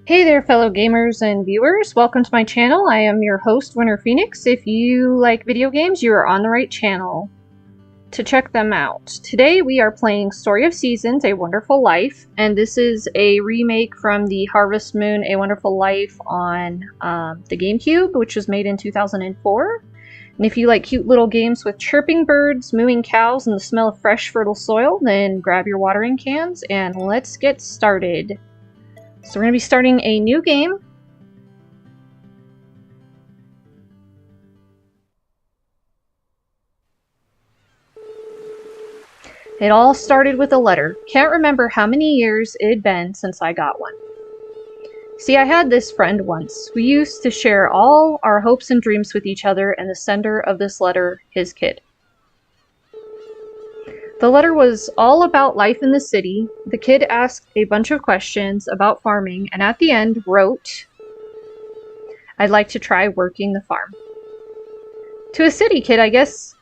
Hey there, fellow gamers and viewers. Welcome to my channel. I am your host, Winter Phoenix. If you like video games, you are on the right channel to check them out. Today we are playing Story of Seasons, A Wonderful Life, and this is a remake from the Harvest Moon, A Wonderful Life on the GameCube, which was made in 2004. And if you like cute little games with chirping birds, mooing cows, and the smell of fresh, fertile soil, then grab your watering cans and let's get started. So we're going to be starting a new game. It all started with a letter. Can't remember how many years it had been since I got one. See, I had this friend once. We used to share all our hopes and dreams with each other, and the sender of this letter, his kid. The letter was all about life in the city. The kid asked a bunch of questions about farming, and at the end wrote, "I'd like to try working the farm." To a city kid, I guess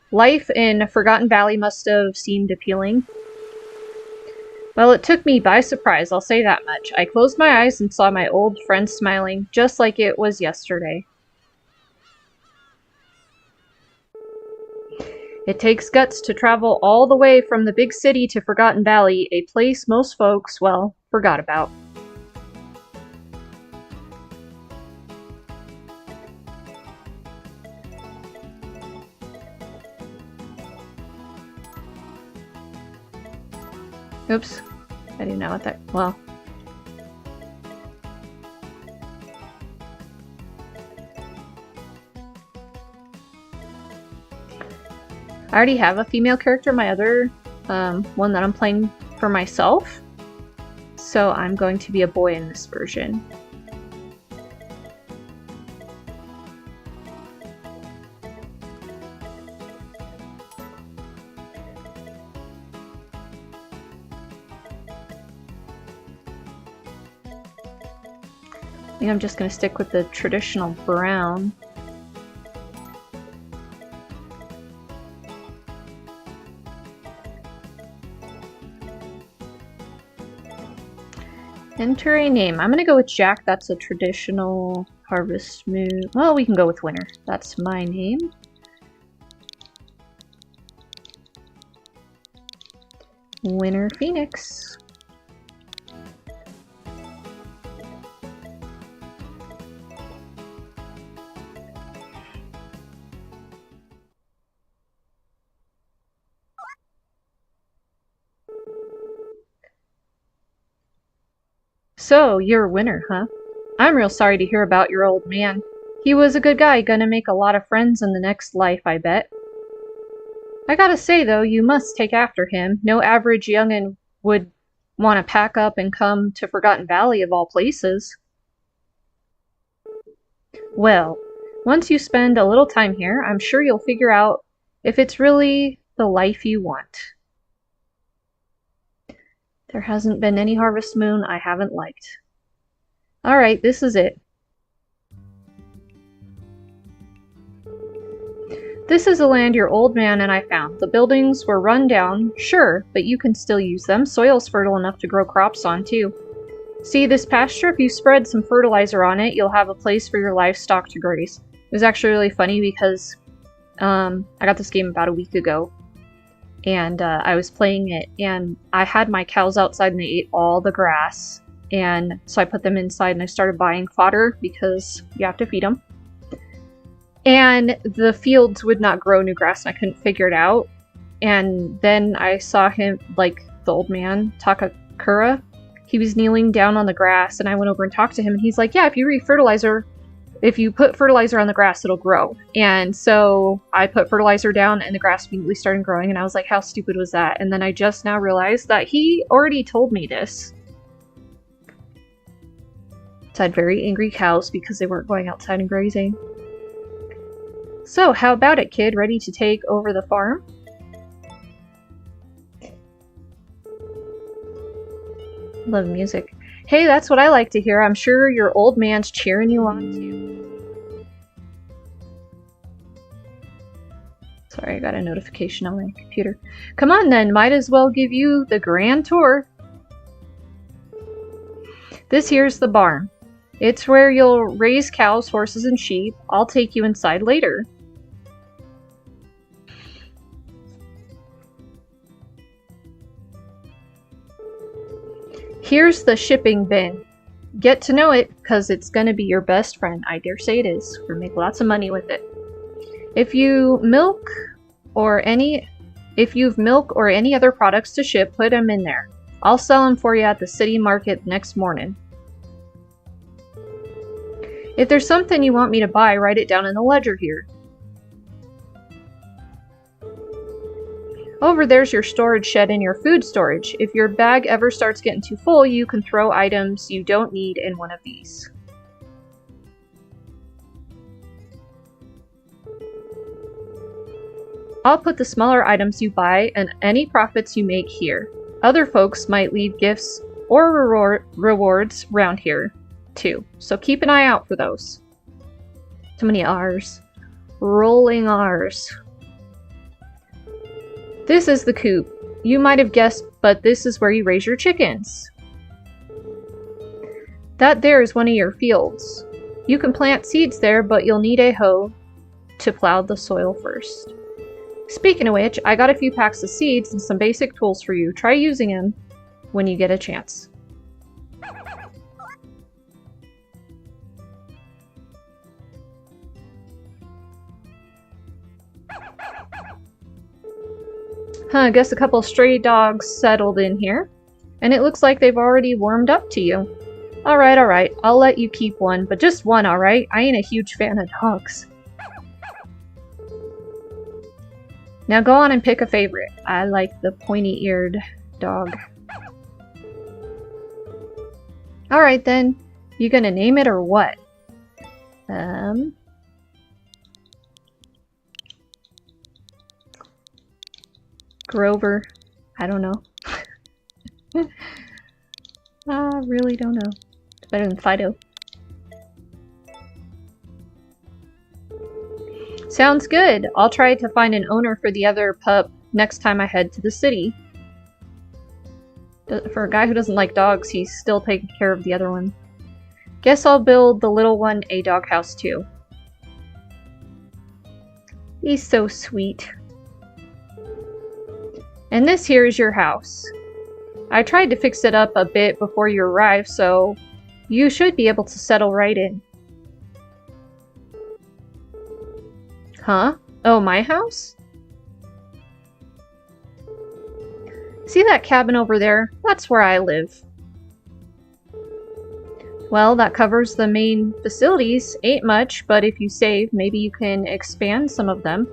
life in Forgotten Valley must have seemed appealing. Well, it took me by surprise, I'll say that much. I closed my eyes and saw my old friend smiling, just like it was yesterday. It takes guts to travel all the way from the big city to Forgotten Valley, a place most folks, well, forgot about. Oops. I didn't know what that... well... I already have a female character, my other one that I'm playing for myself. So I'm going to be a boy in this version. I think I'm just going to stick with the traditional brown. Enter a name. I'm gonna go with Jack. That's a traditional Harvest Moon. Well, we can go with Winter. That's my name. Winter Phoenix. So, you're Winter, huh? I'm real sorry to hear about your old man. He was a good guy, gonna make a lot of friends in the next life, I bet. I gotta say, though, you must take after him. No average young'un would want to pack up and come to Forgotten Valley of all places. Well, once you spend a little time here, I'm sure you'll figure out if it's really the life you want. There hasn't been any Harvest Moon I haven't liked. Alright, this is it. This is the land your old man and I found. The buildings were run down, sure, but you can still use them. Soil's fertile enough to grow crops on, too. See this pasture? If you spread some fertilizer on it, you'll have a place for your livestock to graze. It was actually really funny because I got this game about a week ago. And I was playing it, and I had my cows outside and they ate all the grass. And so I put them inside and I started buying fodder because you have to feed them. And the fields would not grow new grass and I couldn't figure it out. And then I saw him, like the old man, Takakura. He was kneeling down on the grass and I went over and talked to him and he's like, yeah, if you put fertilizer on the grass, it'll grow. And so I put fertilizer down and the grass immediately started growing and I was like, how stupid was that? And then I just now realized that he already told me this. So I had very angry cows because they weren't going outside and grazing. So how about it, kid? Ready to take over the farm? Love music. Hey, that's what I like to hear. I'm sure your old man's cheering you on too. Sorry, I got a notification on my computer. Come on then, might as well give you the grand tour. This here's the barn. It's where you'll raise cows, horses, and sheep. I'll take you inside later. Here's the shipping bin. Get to know it, because it's gonna be your best friend. I dare say it is. We're gonna make lots of money with it. If you've milk or any other products to ship, put them in there. I'll sell them for you at the city market next morning. If there's something you want me to buy, write it down in the ledger here. Over there's your storage shed and your food storage. If your bag ever starts getting too full, you can throw items you don't need in one of these. I'll put the smaller items you buy and any profits you make here. Other folks might leave gifts or rewards around here, too. So keep an eye out for those. Too many R's. Rolling R's. This is the coop. You might have guessed, but this is where you raise your chickens. That there is one of your fields. You can plant seeds there, but you'll need a hoe to plow the soil first. Speaking of which, I got a few packs of seeds and some basic tools for you. Try using them when you get a chance. I guess a couple stray dogs settled in here. And it looks like they've already warmed up to you. Alright. I'll let you keep one, but just one, alright? I ain't a huge fan of dogs. Now go on and pick a favorite. I like the pointy-eared dog. Alright then. You gonna name it or what? Grover. I don't know. I really don't know. It's better than Fido. Sounds good. I'll try to find an owner for the other pup next time I head to the city. For a guy who doesn't like dogs, he's still taking care of the other one. Guess I'll build the little one a doghouse too. He's so sweet. And this here is your house. I tried to fix it up a bit before you arrived, so you should be able to settle right in. Huh? Oh, my house? See that cabin over there? That's where I live. Well, that covers the main facilities. Ain't much, but if you save, maybe you can expand some of them.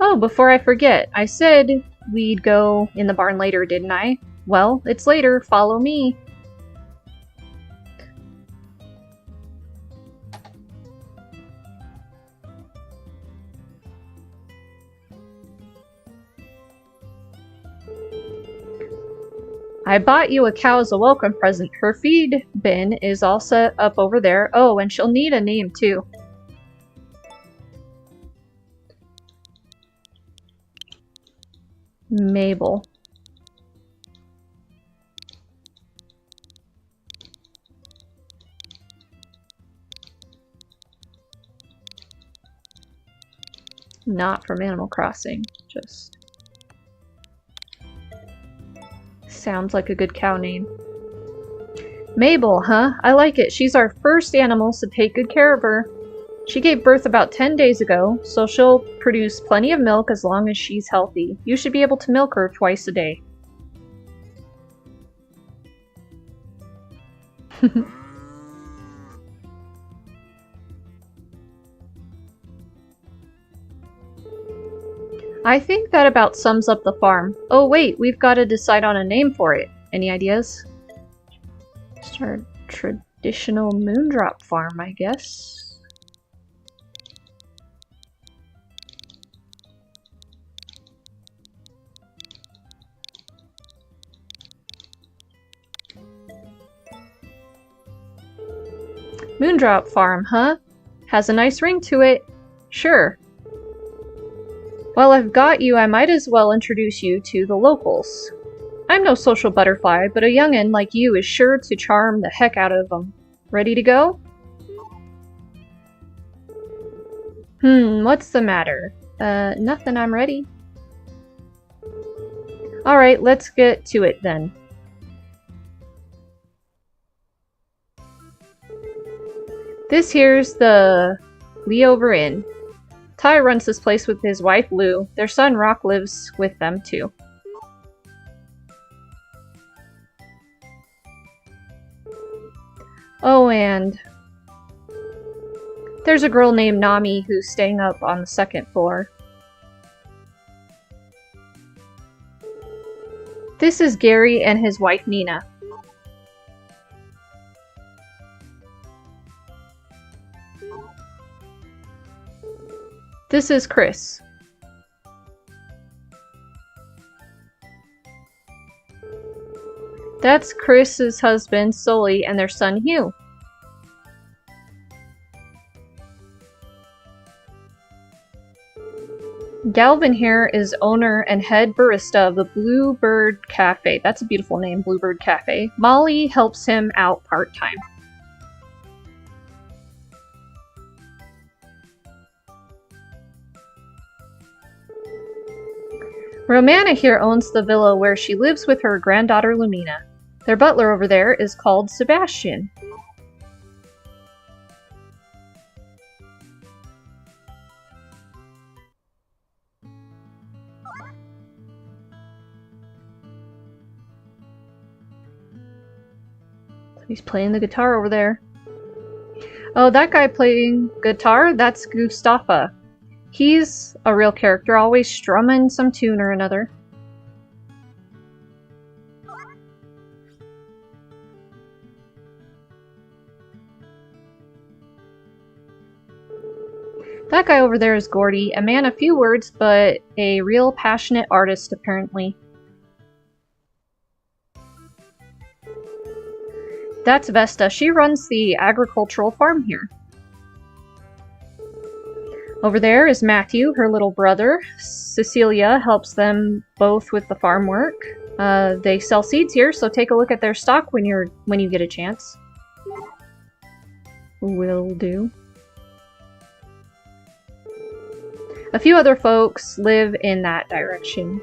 Oh, before I forget, I said we'd go in the barn later, didn't I? Well, it's later. Follow me. I bought you a cow as a welcome present. Her feed bin is all set up over there. Oh, and she'll need a name too. Mabel. Not from Animal Crossing, just sounds like a good cow name. Mabel, huh? I like it. She's our first animal, so take good care of her. She gave birth about 10 days ago, so she'll produce plenty of milk as long as she's healthy. You should be able to milk her twice a day. I think that about sums up the farm. Oh wait, we've got to decide on a name for it. Any ideas? Start traditional Moondrop farm, I guess. Moondrop farm, huh? Has a nice ring to it. Sure. While I've got you, I might as well introduce you to the locals. I'm no social butterfly, but a youngin' like you is sure to charm the heck out of 'em. Ready to go? What's the matter? Nothing, I'm ready. Alright, let's get to it then. This here's the Leover Inn. Ty runs this place with his wife Lou. Their son Rock lives with them too. Oh, and there's a girl named Nami who's staying up on the second floor. This is Gary and his wife Nina. This is Chris. That's Chris's husband Sully and their son Hugh. Galvin here is owner and head barista of the Bluebird Cafe. That's a beautiful name, Bluebird Cafe. Molly helps him out part-time. Romana here owns the villa where she lives with her granddaughter Lumina. Their butler over there is called Sebastian. He's playing the guitar over there. Oh, that guy playing guitar? That's Gustafa. He's a real character, always strumming some tune or another. That guy over there is Gordy, a man of few words, but a real passionate artist, apparently. That's Vesta. She runs the agricultural farm here. Over there is Matthew, her little brother. Cecilia helps them both with the farm work. They sell seeds here, so take a look at their stock when you get a chance. Will do. A few other folks live in that direction.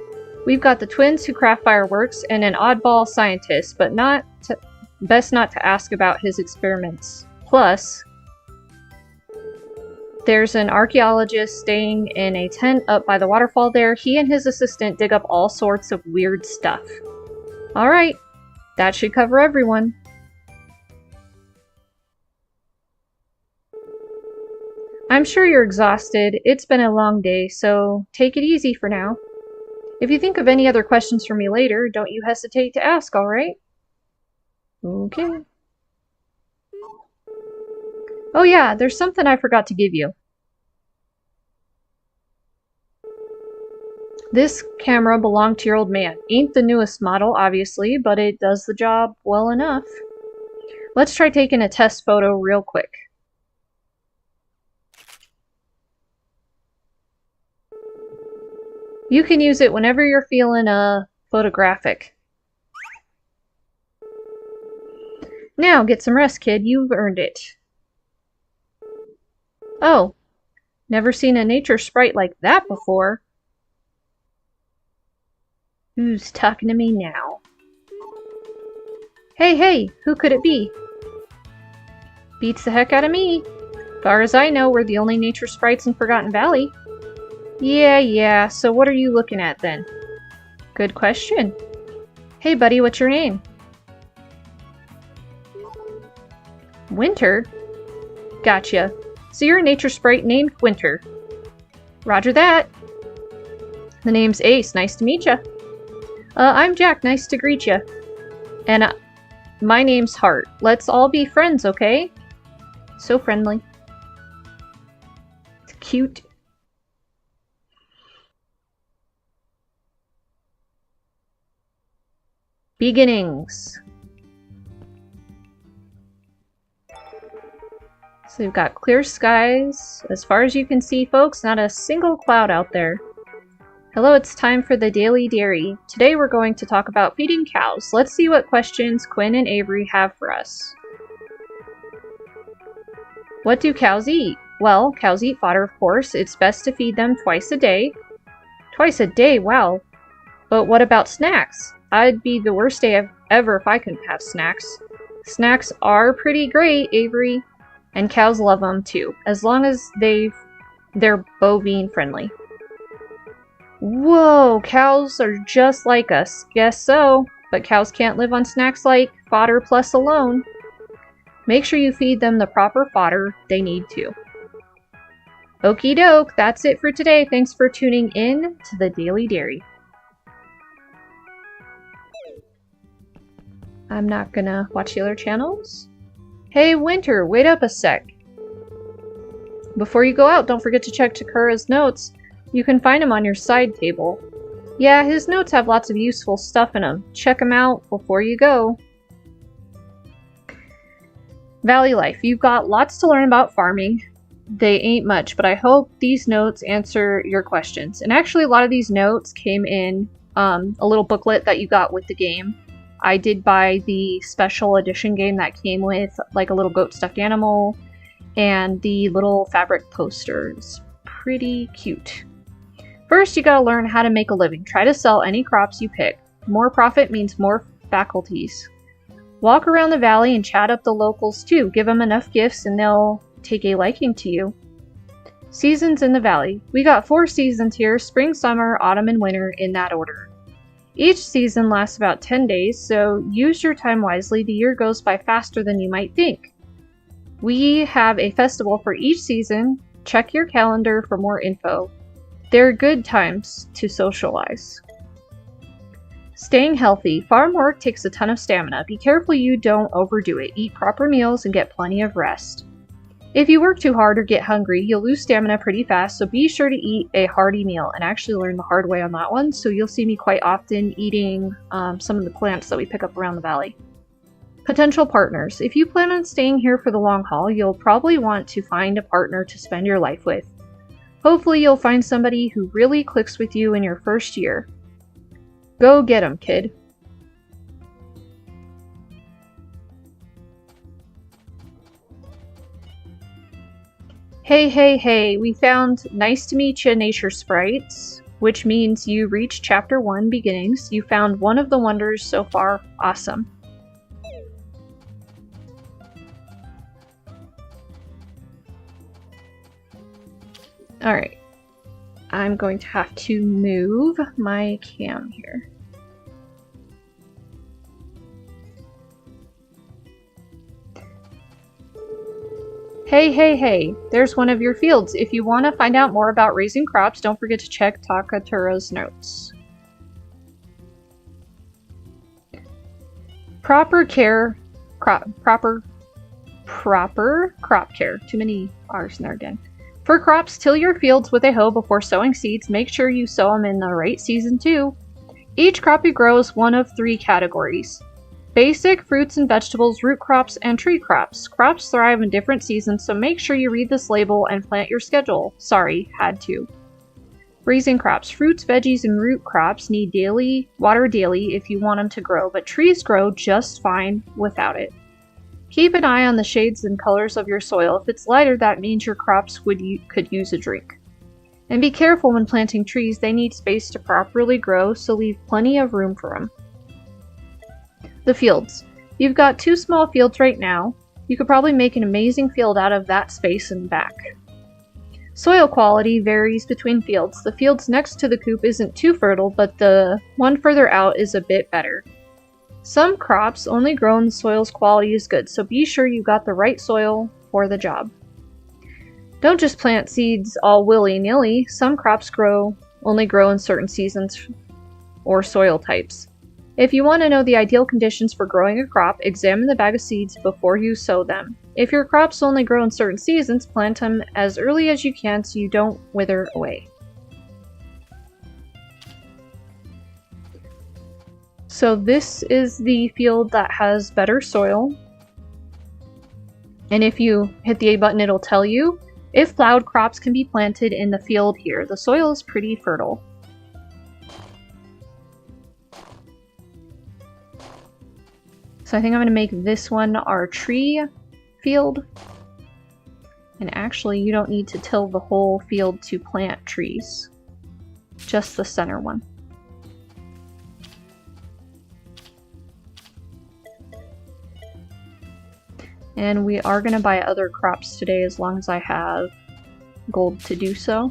We've got the twins who craft fireworks and an oddball scientist, but best not to ask about his experiments. Plus, there's an archaeologist staying in a tent up by the waterfall there. He and his assistant dig up all sorts of weird stuff. Alright, that should cover everyone. I'm sure you're exhausted. It's been a long day, so take it easy for now. If you think of any other questions for me later, don't you hesitate to ask, alright? Okay. Oh yeah, there's something I forgot to give you. This camera belonged to your old man. Ain't the newest model, obviously, but it does the job well enough. Let's try taking a test photo real quick. You can use it whenever you're feeling photographic. Now, get some rest, kid. You've earned it. Oh, never seen a nature sprite like that before. Who's talking to me now? Hey, who could it be? Beats the heck out of me. Far as I know, we're the only nature sprites in Forgotten Valley. Yeah, so what are you looking at then? Good question. Hey buddy, what's your name? Winter? Gotcha. So you're a nature sprite named Winter. Roger that. The name's Ace. Nice to meet ya. I'm Jack. Nice to greet ya. And my name's Hart. Let's all be friends, okay? So friendly. It's cute. Beginnings. So we've got clear skies. As far as you can see, folks, not a single cloud out there. Hello, it's time for the Daily Dairy. Today we're going to talk about feeding cows. Let's see what questions Quinn and Avery have for us. What do cows eat? Well, cows eat fodder, of course. It's best to feed them twice a day. Twice a day? Wow. But what about snacks? I'd be the worst day ever if I couldn't have snacks. Snacks are pretty great, Avery. And cows love them too, as long as they're bovine friendly. Whoa, cows are just like us. Guess so. But cows can't live on snacks like fodder plus alone. Make sure you feed them the proper fodder they need to. Okie doke, that's it for today. Thanks for tuning in to the Daily Dairy. I'm not gonna watch the other channels. Hey Winter, wait up a sec. Before you go out, don't forget to check Takura's notes. You can find him on your side table. Yeah, his notes have lots of useful stuff in them. Check them out before you go. Valley Life, you've got lots to learn about farming. They ain't much, but I hope these notes answer your questions. And actually, a lot of these notes came in a little booklet that you got with the game. I did buy the special edition game that came with like a little goat stuffed animal and the little fabric posters. Pretty cute. First, you gotta learn how to make a living. Try to sell any crops you pick. More profit means more faculties. Walk around the valley and chat up the locals too. Give them enough gifts and they'll take a liking to you. Seasons in the valley. We got 4 seasons here: spring, summer, autumn, and winter in that order. Each season lasts about 10 days, so use your time wisely. The year goes by faster than you might think. We have a festival for each season. Check your calendar for more info. They're good times to socialize. Staying healthy. Farm work takes a ton of stamina. Be careful you don't overdo it. Eat proper meals and get plenty of rest. If you work too hard or get hungry, you'll lose stamina pretty fast, so be sure to eat a hearty meal. And I actually learned the hard way on that one, so you'll see me quite often eating some of the plants that we pick up around the valley. Potential partners. If you plan on staying here for the long haul, you'll probably want to find a partner to spend your life with. Hopefully you'll find somebody who really clicks with you in your first year. Go get 'em, kid. Hey, we found Nice to Meet Ya Nature Sprites, which means you reached Chapter 1 Beginnings. You found one of the wonders so far. Awesome. Alright. I'm going to have to move my cam here. Hey, there's one of your fields. If you want to find out more about raising crops, don't forget to check Takatura's notes. Proper crop care. Too many R's in there again. For crops, till your fields with a hoe before sowing seeds. Make sure you sow them in the right season too. Each crop you grow is one of 3 categories: basic, fruits and vegetables, root crops, and tree crops. Crops thrive in different seasons, so make sure you read this label and plant your schedule. Sorry, had to. Raising crops. Fruits, veggies, and root crops need water daily if you want them to grow, but trees grow just fine without it. Keep an eye on the shades and colors of your soil. If it's lighter, that means your crops could use a drink. And be careful when planting trees. They need space to properly grow, so leave plenty of room for them. The fields. You've got 2 small fields right now. You could probably make an amazing field out of that space and back. Soil quality varies between fields. The fields next to the coop isn't too fertile, but the one further out is a bit better. Some crops only grow when the soil's quality is good, so be sure you got the right soil for the job. Don't just plant seeds all willy-nilly. Some crops only grow in certain seasons or soil types. If you want to know the ideal conditions for growing a crop, examine the bag of seeds before you sow them. If your crops only grow in certain seasons, plant them as early as you can so you don't wither away. So this is the field that has better soil. And if you hit the A button, it'll tell you if plowed crops can be planted in the field here. The soil is pretty fertile. So I think I'm going to make this one our tree field. And actually, you don't need to till the whole field to plant trees. Just the center one. And we are going to buy other crops today as long as I have gold to do so.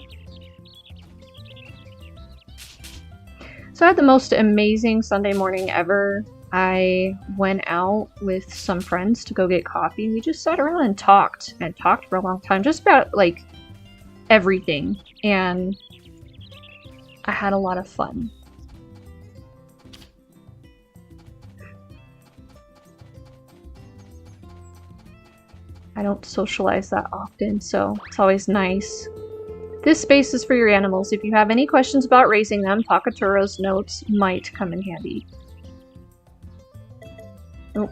So I had the most amazing Sunday morning ever. I went out with some friends to go get coffee. We just sat around and talked for a long time, just about like everything. And I had a lot of fun. I don't socialize that often, so it's always nice. This space is for your animals. If you have any questions about raising them, Takaturo's notes might come in handy. Oh.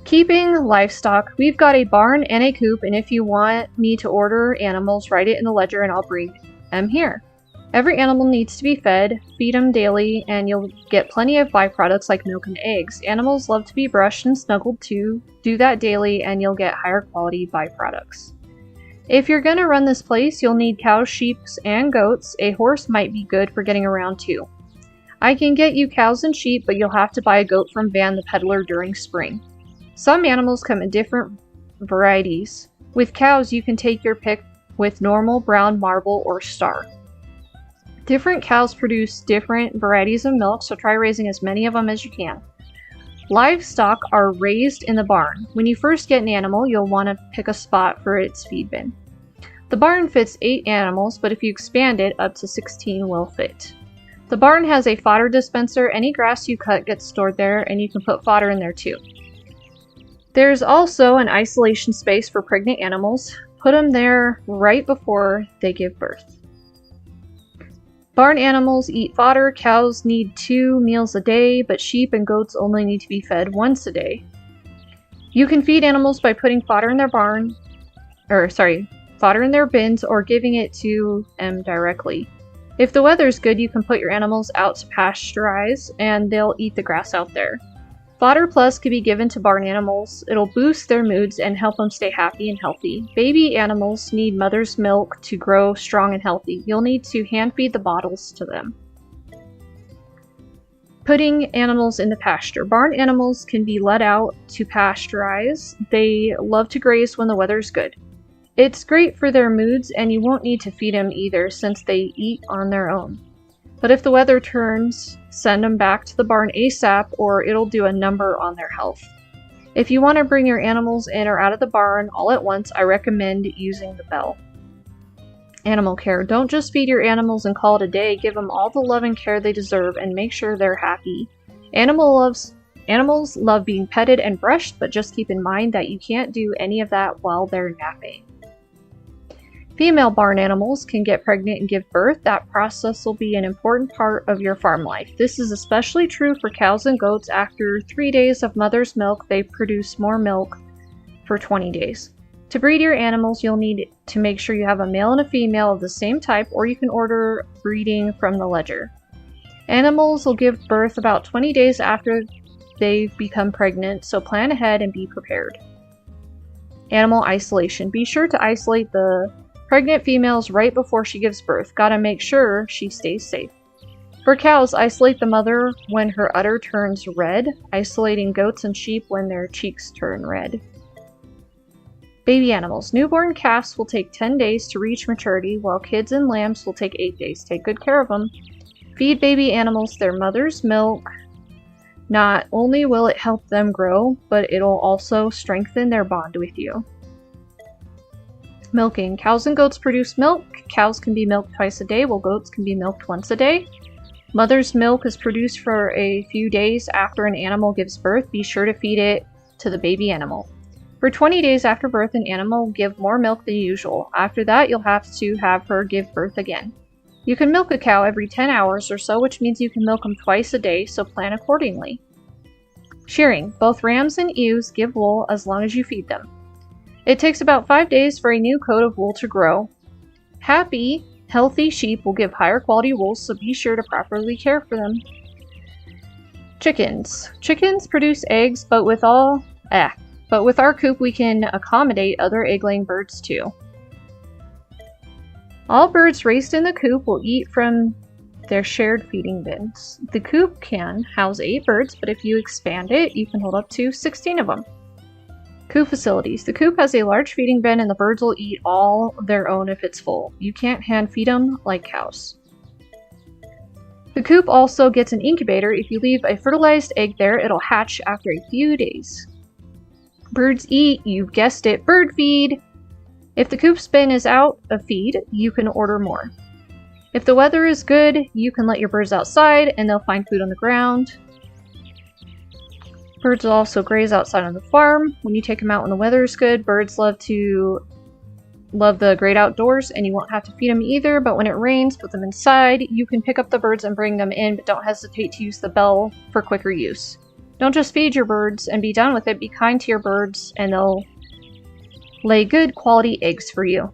Keeping livestock. We've got a barn and a coop, and if you want me to order animals, write it in the ledger and I'll bring them here. Every animal needs to be fed, feed them daily, and you'll get plenty of byproducts like milk and eggs. Animals love to be brushed and snuggled too. Do that daily and you'll get higher quality byproducts. If you're gonna run this place, you'll need cows, sheep, and goats. A horse might be good for getting around too. I can get you cows and sheep, but you'll have to buy a goat from Van the Peddler during spring. Some animals come in different varieties. With cows, you can take your pick with normal, brown, marble, or star. Different cows produce different varieties of milk, so try raising as many of them as you can. Livestock are raised in the barn. When you first get an animal, you'll want to pick a spot for its feed bin. The barn fits 8 animals, but if you expand it, up to 16 will fit. The barn has a fodder dispenser. Any grass you cut gets stored there, and you can put fodder in there too. There's also an isolation space for pregnant animals. Put them there right before they give birth. Barn animals eat fodder. Cows need 2 meals a day, but sheep and goats only need to be fed once a day. You can feed animals by putting fodder in their fodder in their bins or giving it to them directly. If the weather's good, you can put your animals out to pasteurize and they'll eat the grass out there. Fodder Plus can be given to barn animals. It'll boost their moods and help them stay happy and healthy. Baby animals need mother's milk to grow strong and healthy. You'll need to hand feed the bottles to them. Putting animals in the pasture. Barn animals can be let out to pasteurize. They love to graze when the weather's good. It's great for their moods, and you won't need to feed them either since they eat on their own. But if the weather turns, send them back to the barn ASAP or it'll do a number on their health. If you want to bring your animals in or out of the barn all at once, I recommend using the bell. Animal care. Don't just feed your animals and call it a day. Give them all the love and care they deserve and make sure they're happy. Animals love being petted and brushed, but just keep in mind that you can't do any of that while they're napping. Female barn animals can get pregnant and give birth. That process will be an important part of your farm life. This is especially true for cows and goats. After 3 days of mother's milk, they produce more milk for 20 days. To breed your animals, you'll need to make sure you have a male and a female of the same type, or you can order breeding from the ledger. Animals will give birth about 20 days after they've become pregnant, so plan ahead and be prepared. Animal isolation. Be sure to isolate the pregnant females right before she gives birth. Gotta make sure she stays safe. For cows, isolate the mother when her udder turns red, isolating goats and sheep when their cheeks turn red. Baby animals. Newborn calves will take 10 days to reach maturity, while kids and lambs will take 8 days. Take good care of them. Feed baby animals their mother's milk. Not only will it help them grow, but it'll also strengthen their bond with you. Milking. Cows and goats produce milk. Cows can be milked twice a day, while goats can be milked once a day. Mother's milk is produced for a few days after an animal gives birth. Be sure to feed it to the baby animal. For 20 days after birth, an animal will give more milk than usual. After that, you'll have to have her give birth again. You can milk a cow every 10 hours or so, which means you can milk them twice a day, so plan accordingly. Shearing. Both rams and ewes give wool as long as you feed them. It takes about 5 days for a new coat of wool to grow. Happy, healthy sheep will give higher quality wool, so be sure to properly care for them. Chickens. Chickens produce eggs, but with our coop we can accommodate other egg-laying birds too. All birds raised in the coop will eat from their shared feeding bins. The coop can house 8 birds, but if you expand it, you can hold up to 16 of them. Coop facilities. The coop has a large feeding bin and the birds will eat all their own if it's full. You can't hand feed them like cows. The coop also gets an incubator. If you leave a fertilized egg there, it'll hatch after a few days. Birds eat, you've guessed it, bird feed! If the coop's bin is out of feed, you can order more. If the weather is good, you can let your birds outside and they'll find food on the ground. Birds will also graze outside on the farm. When you take them out when the weather is good, birds love the great outdoors and you won't have to feed them either, but when it rains, put them inside. You can pick up the birds and bring them in, but don't hesitate to use the bell for quicker use. Don't just feed your birds and be done with it. Be kind to your birds and they'll lay good quality eggs for you.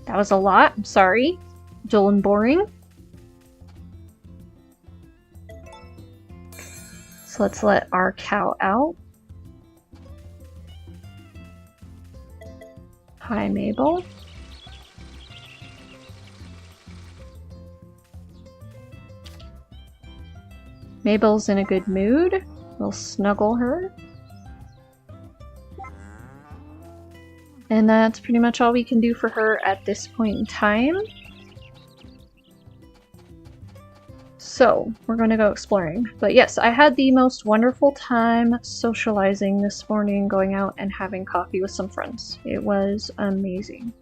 That was a lot. I'm sorry. Dull and boring. So let's let our cow out. Hi, Mabel. Mabel's in a good mood. We'll snuggle her. And that's pretty much all we can do for her at this point in time. So, we're going to go exploring. But yes, I had the most wonderful time socializing this morning, going out and having coffee with some friends. It was amazing.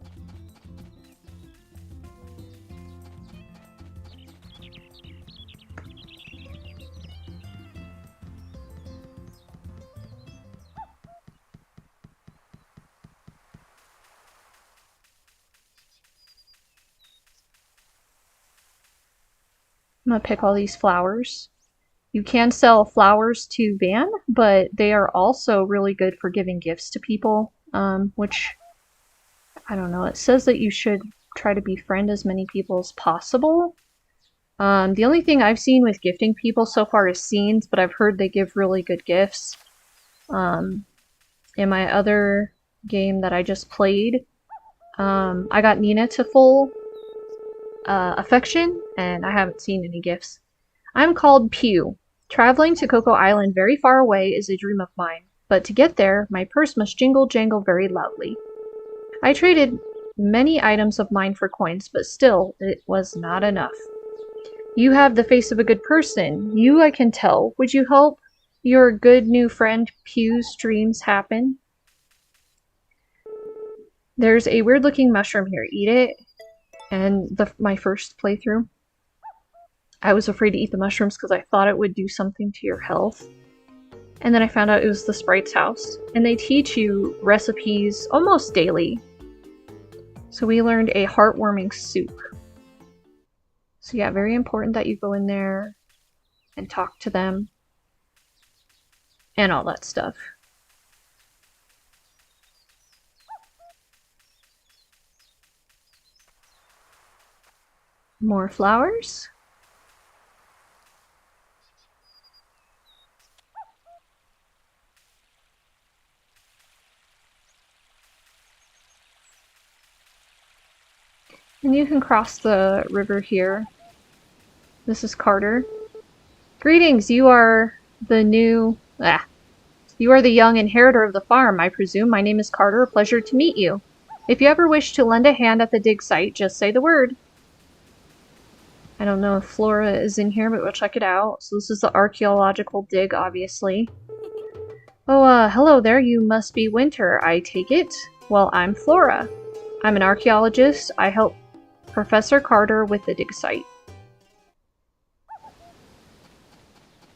I'm gonna pick all these flowers. You can sell flowers to Van, but they are also really good for giving gifts to people, which, I don't know, it says that you should try to befriend as many people as possible. The only thing I've seen with gifting people so far is scenes, but I've heard they give really good gifts. In my other game that I just played, I got Nina to full affection, and I haven't seen any gifts. I'm called Pew. Traveling to Coco Island very far away is a dream of mine, but to get there, my purse must jingle very loudly. I traded many items of mine for coins, but still, it was not enough. You have the face of a good person. You, I can tell. Would you help your good new friend Pew's dreams happen? There's a weird-looking mushroom here. Eat it. And my first playthrough, I was afraid to eat the mushrooms because I thought it would do something to your health. And then I found out it was the sprite's house. And they teach you recipes almost daily. So we learned a heartwarming soup. So yeah, very important that you go in there and talk to them. And all that stuff. More flowers. And you can cross the river here. This is Carter. Greetings, you are the You are the young inheritor of the farm, I presume. My name is Carter. A pleasure to meet you. If you ever wish to lend a hand at the dig site, just say the word. I don't know if Flora is in here, but we'll check it out. So this is the archaeological dig, obviously. Oh, hello there. You must be Winter, I take it. Well, I'm Flora. I'm an archaeologist. I help Professor Carter with the dig site.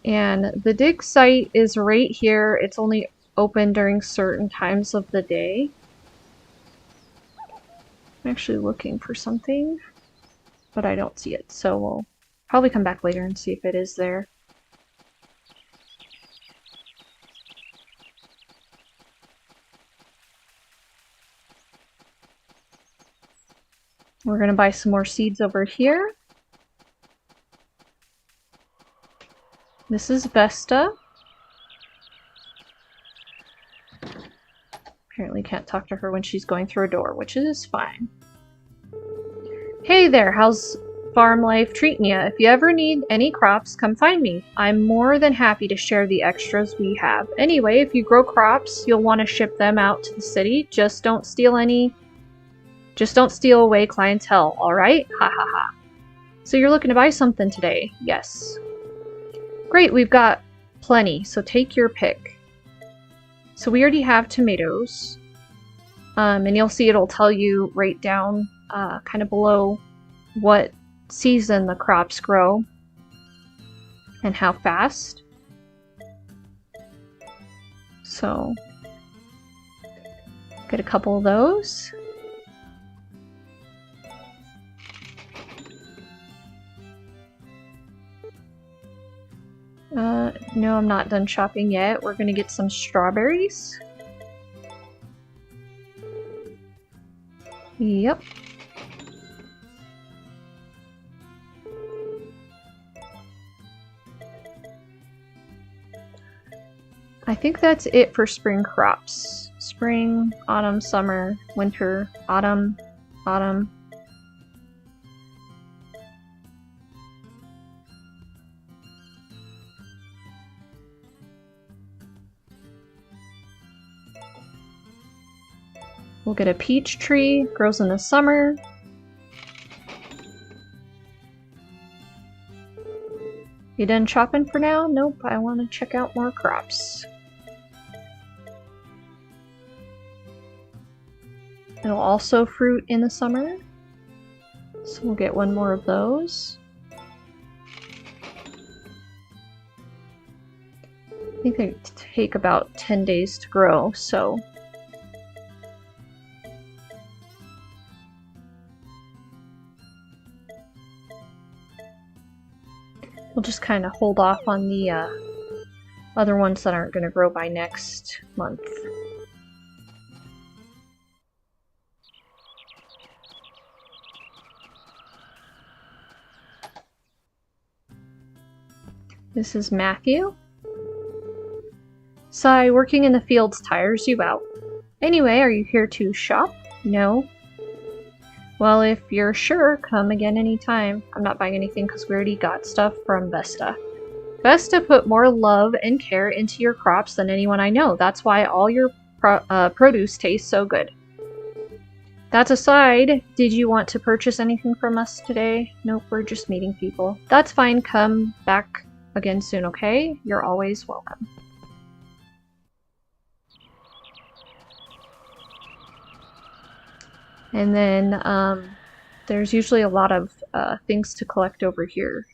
And the dig site is right here. It's only open during certain times of the day. I'm actually looking for something, but I don't see it, so we'll probably come back later and see if it is there. We're gonna buy some more seeds over here. This is Vesta. Apparently can't talk to her when she's going through a door, which is fine. Hey there, how's farm life treating ya? If you ever need any crops, come find me. I'm more than happy to share the extras we have. Anyway, if you grow crops, you'll want to ship them out to the city. Just don't steal away clientele, alright? Ha ha ha. So you're looking to buy something today? Yes. Great, we've got plenty, so take your pick. So we already have tomatoes. And you'll see it'll tell you right down kind of below what season the crops grow and how fast. So get a couple of those. No, I'm not done shopping yet. We're gonna get some strawberries. Yep. I think that's it for spring crops. Spring, autumn, summer, winter, autumn, autumn. We'll get a peach tree, grows in the summer. You done shopping for now? Nope, I want to check out more crops. It'll also fruit in the summer, so we'll get one more of those. I think they take about 10 days to grow, so we'll just kind of hold off on the other ones that aren't going to grow by next month. This is Matthew. Sigh, working in the fields tires you out. Anyway, are you here to shop? No. Well, if you're sure, come again anytime. I'm not buying anything because we already got stuff from Vesta. Vesta put more love and care into your crops than anyone I know. That's why all your produce tastes so good. That aside, did you want to purchase anything from us today? Nope, we're just meeting people. That's fine, come back again soon, okay? You're always welcome. And then there's usually a lot of things to collect over here.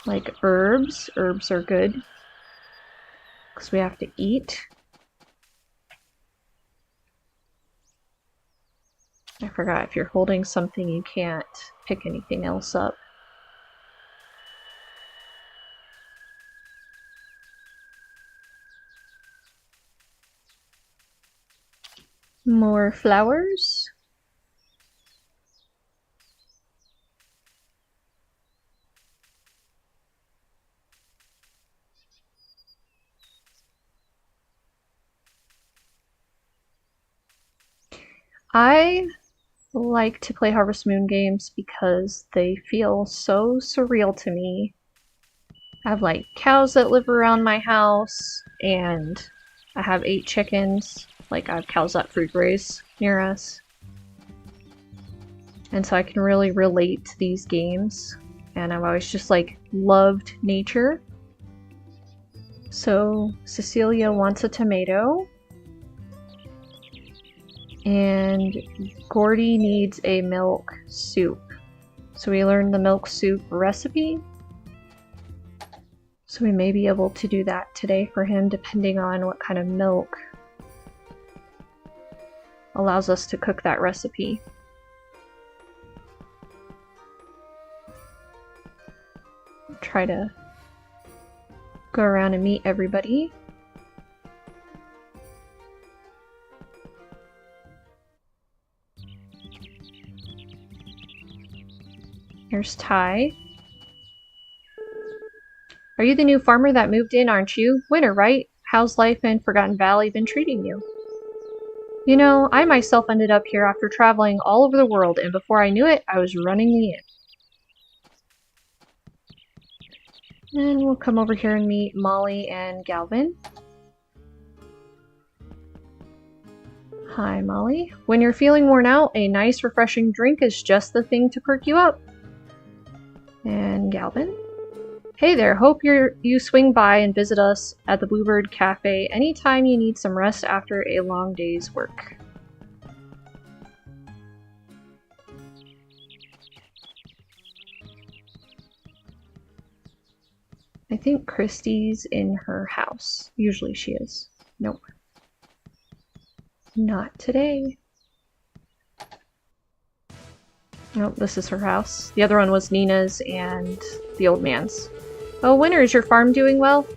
Like herbs. Herbs are good because we have to eat. I forgot, if you're holding something you can't pick anything else up. More flowers. I like to play Harvest Moon games because they feel so surreal to me. I have like cows that live around my house, and I have 8 chickens. Like, I have cows that fruit graze near us. And so I can really relate to these games. And I've always just like loved nature. So Cecilia wants a tomato. And Gordy needs a milk soup. So we learned the milk soup recipe. So we may be able to do that today for him, depending on what kind of milk allows us to cook that recipe. Try to go around and meet everybody. Here's Ty. Are you the new farmer that moved in, aren't you? Winter, right? How's life in Forgotten Valley been treating you? You know, I myself ended up here after traveling all over the world, and before I knew it, I was running the inn. And we'll come over here and meet Molly and Galvin. Hi, Molly. When you're feeling worn out, a nice, refreshing drink is just the thing to perk you up. And Galvin. Hey there, hope you swing by and visit us at the Bluebird Cafe anytime you need some rest after a long day's work. I think Christy's in her house. Usually she is. Nope. Not today. Nope, this is her house. The other one was Nina's and the old man's. Oh, Winter, is your farm doing well?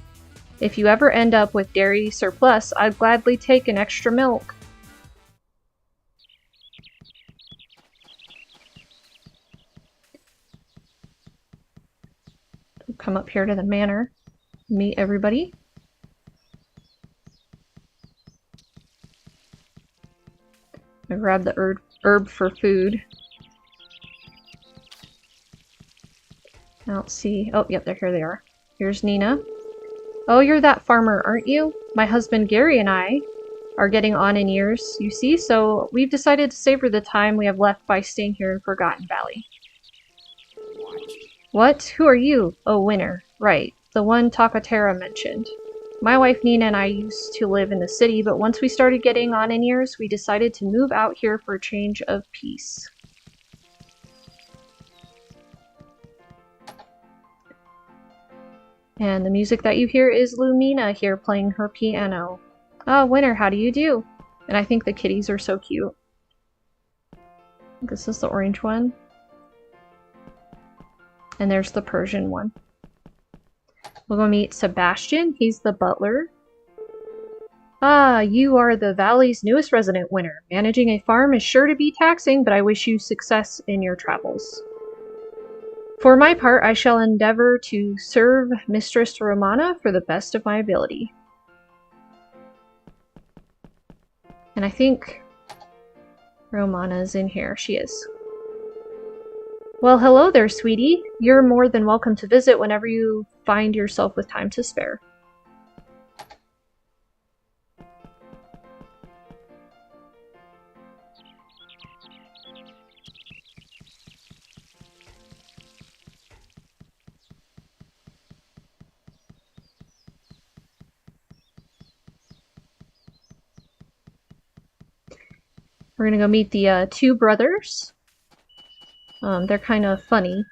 If you ever end up with dairy surplus, I'd gladly take an extra milk. We'll come up here to the manor, meet everybody. I grab the herb for food. I don't see. Oh, yep, here they are. Here's Nina. Oh, you're that farmer, aren't you? My husband Gary and I are getting on in years, you see, so we've decided to savor the time we have left by staying here in Forgotten Valley. What? Who are you? Oh, Winter. Right, the one Takatera mentioned. My wife Nina and I used to live in the city, but once we started getting on in years, we decided to move out here for a change of peace. And the music that you hear is Lumina here playing her piano. Oh, Winter, how do you do? And I think the kitties are so cute. This is the orange one. And there's the Persian one. We'll go meet Sebastian. He's the butler. Ah, you are the valley's newest resident, Winter. Managing a farm is sure to be taxing, but I wish you success in your travels. For my part, I shall endeavor to serve Mistress Romana for the best of my ability. And I think Romana's in here. She is. Well, hello there, sweetie. You're more than welcome to visit whenever you find yourself with time to spare. We're gonna go meet the two brothers. They're kind of funny,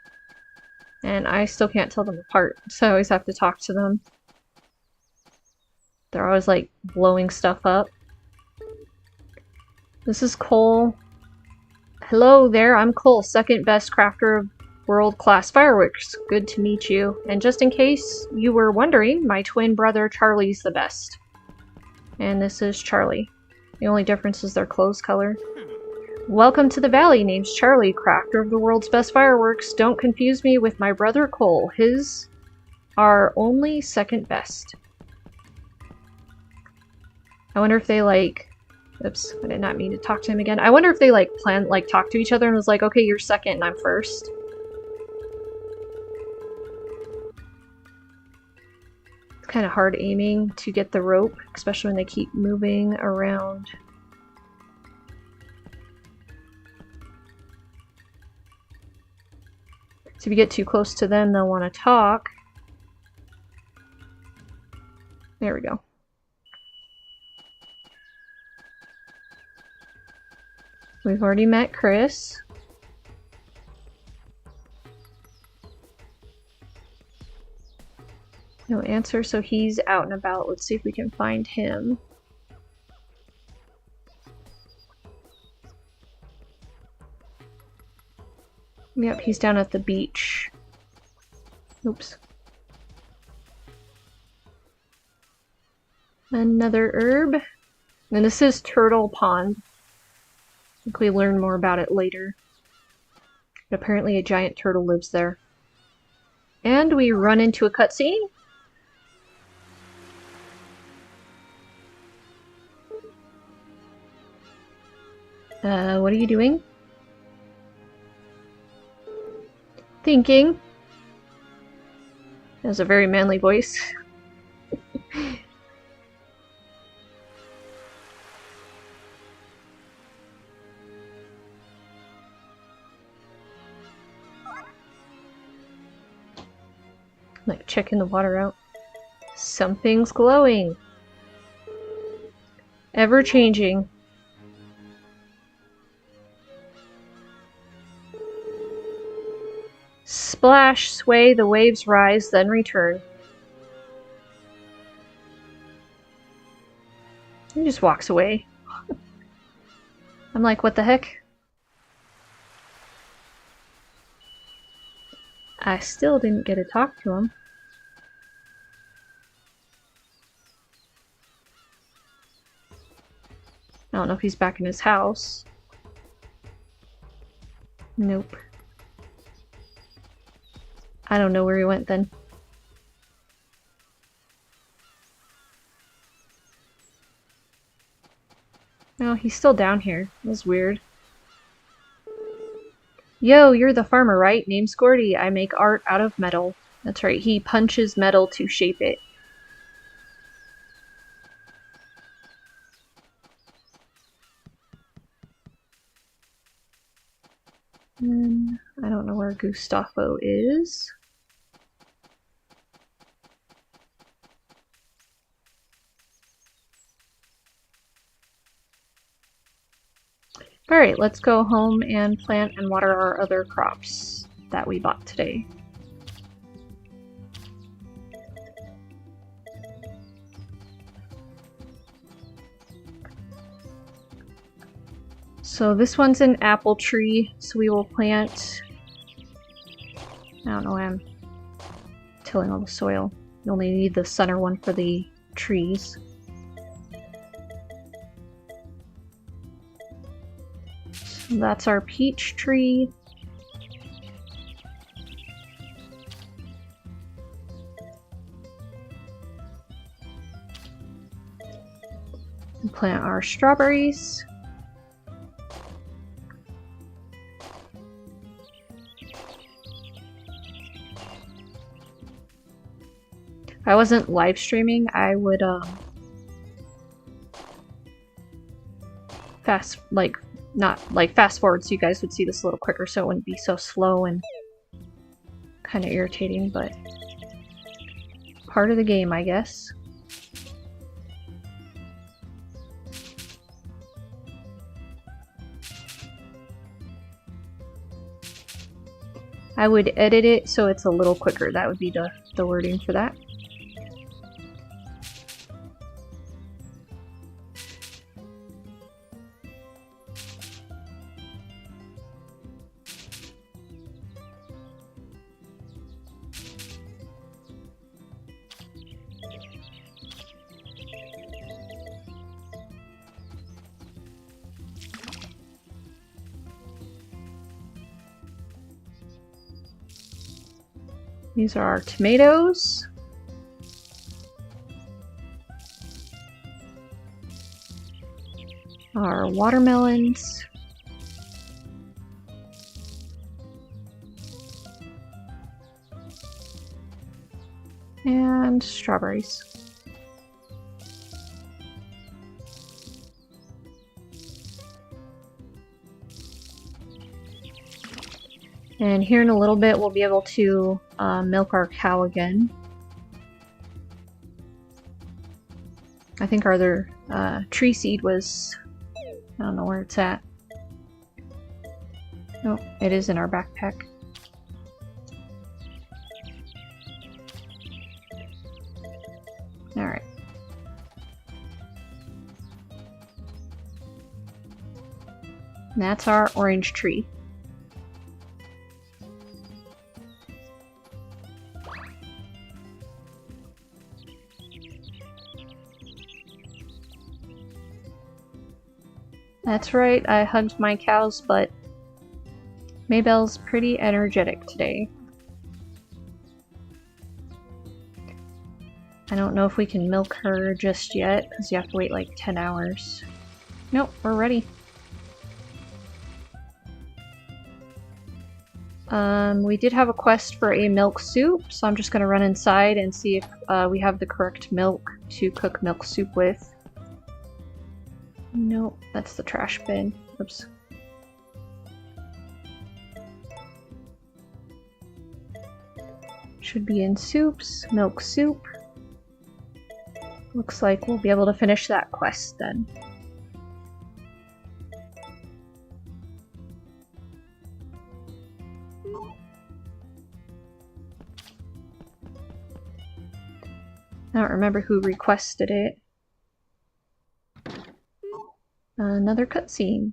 and I still can't tell them apart, so I always have to talk to them. They're always like blowing stuff up. This is Cole. Hello there, I'm Cole, second best crafter of world-class fireworks. Good to meet you. And just in case you were wondering, my twin brother Charlie's the best. And this is Charlie. The only difference is their clothes color. Welcome to the valley. Name's Charlie, crafter of the world's best fireworks. Don't confuse me with my brother Cole. His are only second best. I wonder if they like... Oops, I did not mean to talk to him again. I wonder if they like talk to each other and was like, okay, you're second and I'm first. It's kind of hard aiming to get the rope, especially when they keep moving around. So if you get too close to them, they'll want to talk. There we go. We've already met Chris. No answer, so he's out and about. Let's see if we can find him. Yep, he's down at the beach. Oops. Another herb. And this is Turtle Pond. I think we learn more about it later. But apparently a giant turtle lives there. And we run into a cutscene. What are you doing? Thinking. That was a very manly voice. Like checking the water out. Something's glowing. Ever changing. Splash, sway, the waves rise, then return. He just walks away. I'm like, what the heck? I still didn't get to talk to him. I don't know if he's back in his house. Nope. I don't know where he went then. No, he's still down here. That's weird. Yo, you're the farmer, right? Name's Gordy. I make art out of metal. That's right, he punches metal to shape it. I don't know where Gustavo is. Alright, let's go home and plant and water our other crops that we bought today. So this one's an apple tree, so we will plant... I don't know why I'm tilling all the soil. You only need the center one for the trees. So that's our peach tree. And plant our strawberries. If I wasn't live streaming, I would not fast forward so you guys would see this a little quicker so it wouldn't be so slow and kind of irritating, but part of the game, I guess. I would edit it so it's a little quicker. That would be the wording for that. These are our tomatoes. Our watermelons. And strawberries. And here in a little bit we'll be able to milk our cow again. I think our other tree seed was... I don't know where it's at. Oh, it is in our backpack. Alright. That's our orange tree. That's right, I hugged my cow's butt. Maybelle's pretty energetic today. I don't know if we can milk her just yet, because you have to wait like 10 hours. Nope, we're ready. We did have a quest for a milk soup, so I'm just going to run inside and see if we have the correct milk to cook milk soup with. Nope, that's the trash bin. Oops. Should be in soups, milk soup. Looks like we'll be able to finish that quest then. I don't remember who requested it. Another cutscene.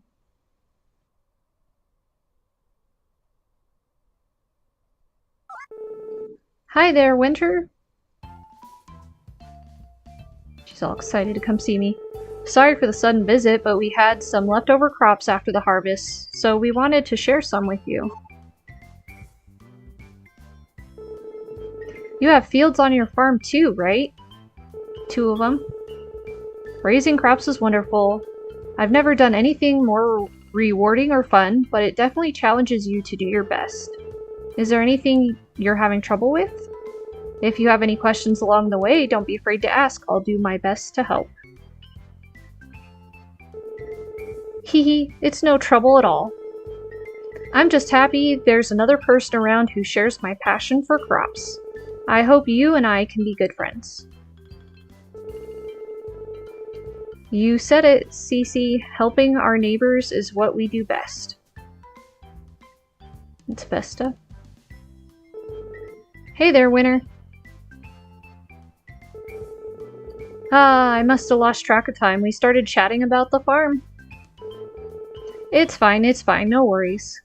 Hi there, Winter. She's all excited to come see me. Sorry for the sudden visit, but we had some leftover crops after the harvest, so we wanted to share some with you. You have fields on your farm too, right? 2 of them. Raising crops is wonderful. I've never done anything more rewarding or fun, but it definitely challenges you to do your best. Is there anything you're having trouble with? If you have any questions along the way, don't be afraid to ask. I'll do my best to help. Hehe, it's no trouble at all. I'm just happy there's another person around who shares my passion for crops. I hope you and I can be good friends. You said it, Cece. Helping our neighbors is what we do best. It's Vesta. Hey there, Winter. Ah, I must have lost track of time. We started chatting about the farm. It's fine, no worries.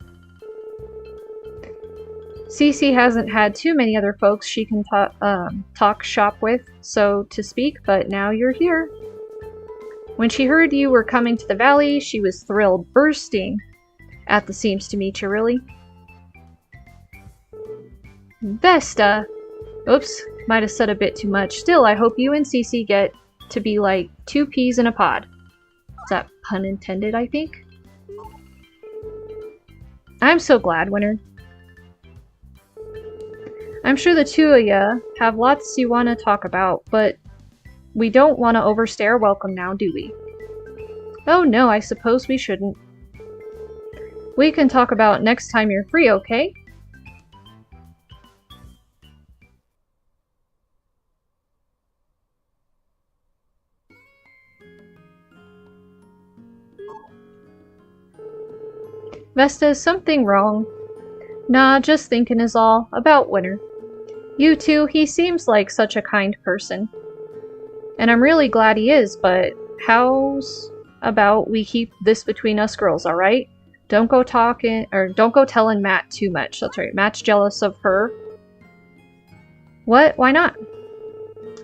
Cece hasn't had too many other folks she can talk shop with, so to speak, but now you're here. When she heard you were coming to the valley, she was thrilled, bursting at the seams to meet you, really. Vesta! Oops, might have said a bit too much. Still, I hope you and Cece get to be like 2 peas in a pod. Is that pun intended, I think? I'm so glad, Winter. I'm sure the 2 of you have lots you want to talk about, but we don't want to overstay our welcome now, do we? Oh no, I suppose we shouldn't. We can talk about next time you're free, okay? Vesta, is something wrong? Nah, just thinking is all. About Winter. You two, he seems like such a kind person. And I'm really glad he is, but how's about we keep this between us girls, alright? Don't go telling Matt too much. That's right, Matt's jealous of her. What? Why not?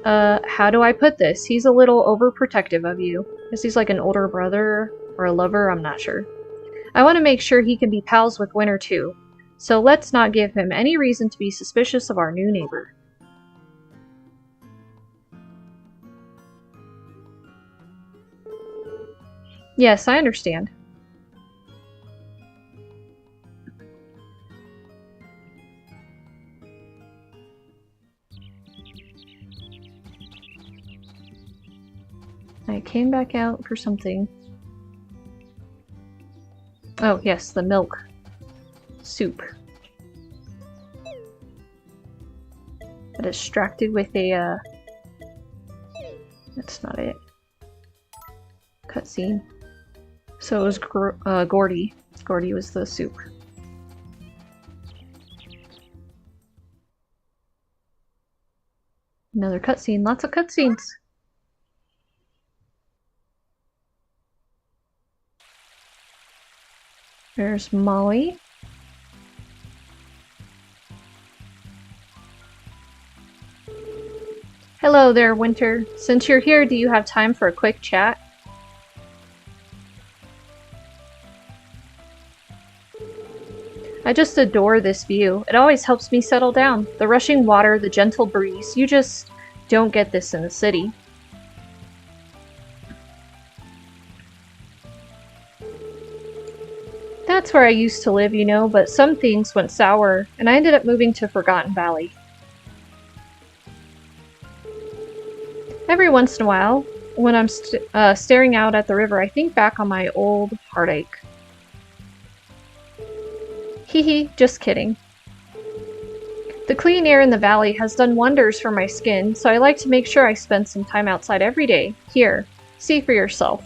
How do I put this? He's a little overprotective of you. Guess he's like an older brother or a lover, I'm not sure. I want to make sure he can be pals with Winter too. So let's not give him any reason to be suspicious of our new neighbor. Yes, I understand. I came back out for something. Oh, yes, the milk soup. Got distracted with a, that's not it. Cutscene. So it was Gordy. Gordy was the soup. Another cutscene. Lots of cutscenes. There's Molly. Hello there, Winter. Since you're here, do you have time for a quick chat? I just adore this view. It always helps me settle down. The rushing water, the gentle breeze. You just don't get this in the city. That's where I used to live, you know, but some things went sour, and I ended up moving to Forgotten Valley. Every once in a while, when I'm staring out at the river, I think back on my old heartache. Hee, just kidding. The clean air in the valley has done wonders for my skin, so I like to make sure I spend some time outside every day. Here, see for yourself.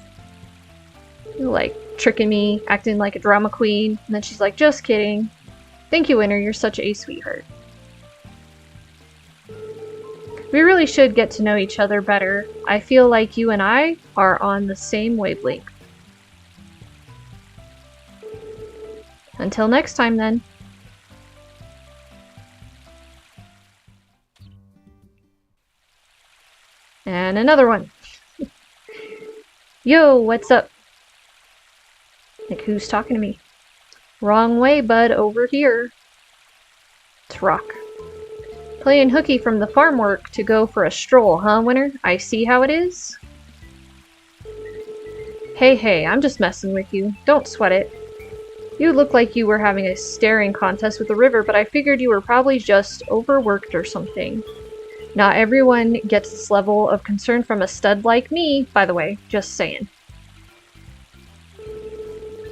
You're like tricking me, acting like a drama queen, and then she's like, just kidding. Thank you, Winter, you're such a sweetheart. We really should get to know each other better. I feel like you and I are on the same wavelength. Until next time, then. And another one. Yo, what's up? Like, who's talking to me? Wrong way, bud. Over here. It's Rock. Playing hooky from the farm work to go for a stroll, huh, Winter? I see how it is. Hey, I'm just messing with you. Don't sweat it. You look like you were having a staring contest with the river, but I figured you were probably just overworked or something. Not everyone gets this level of concern from a stud like me, by the way, just saying.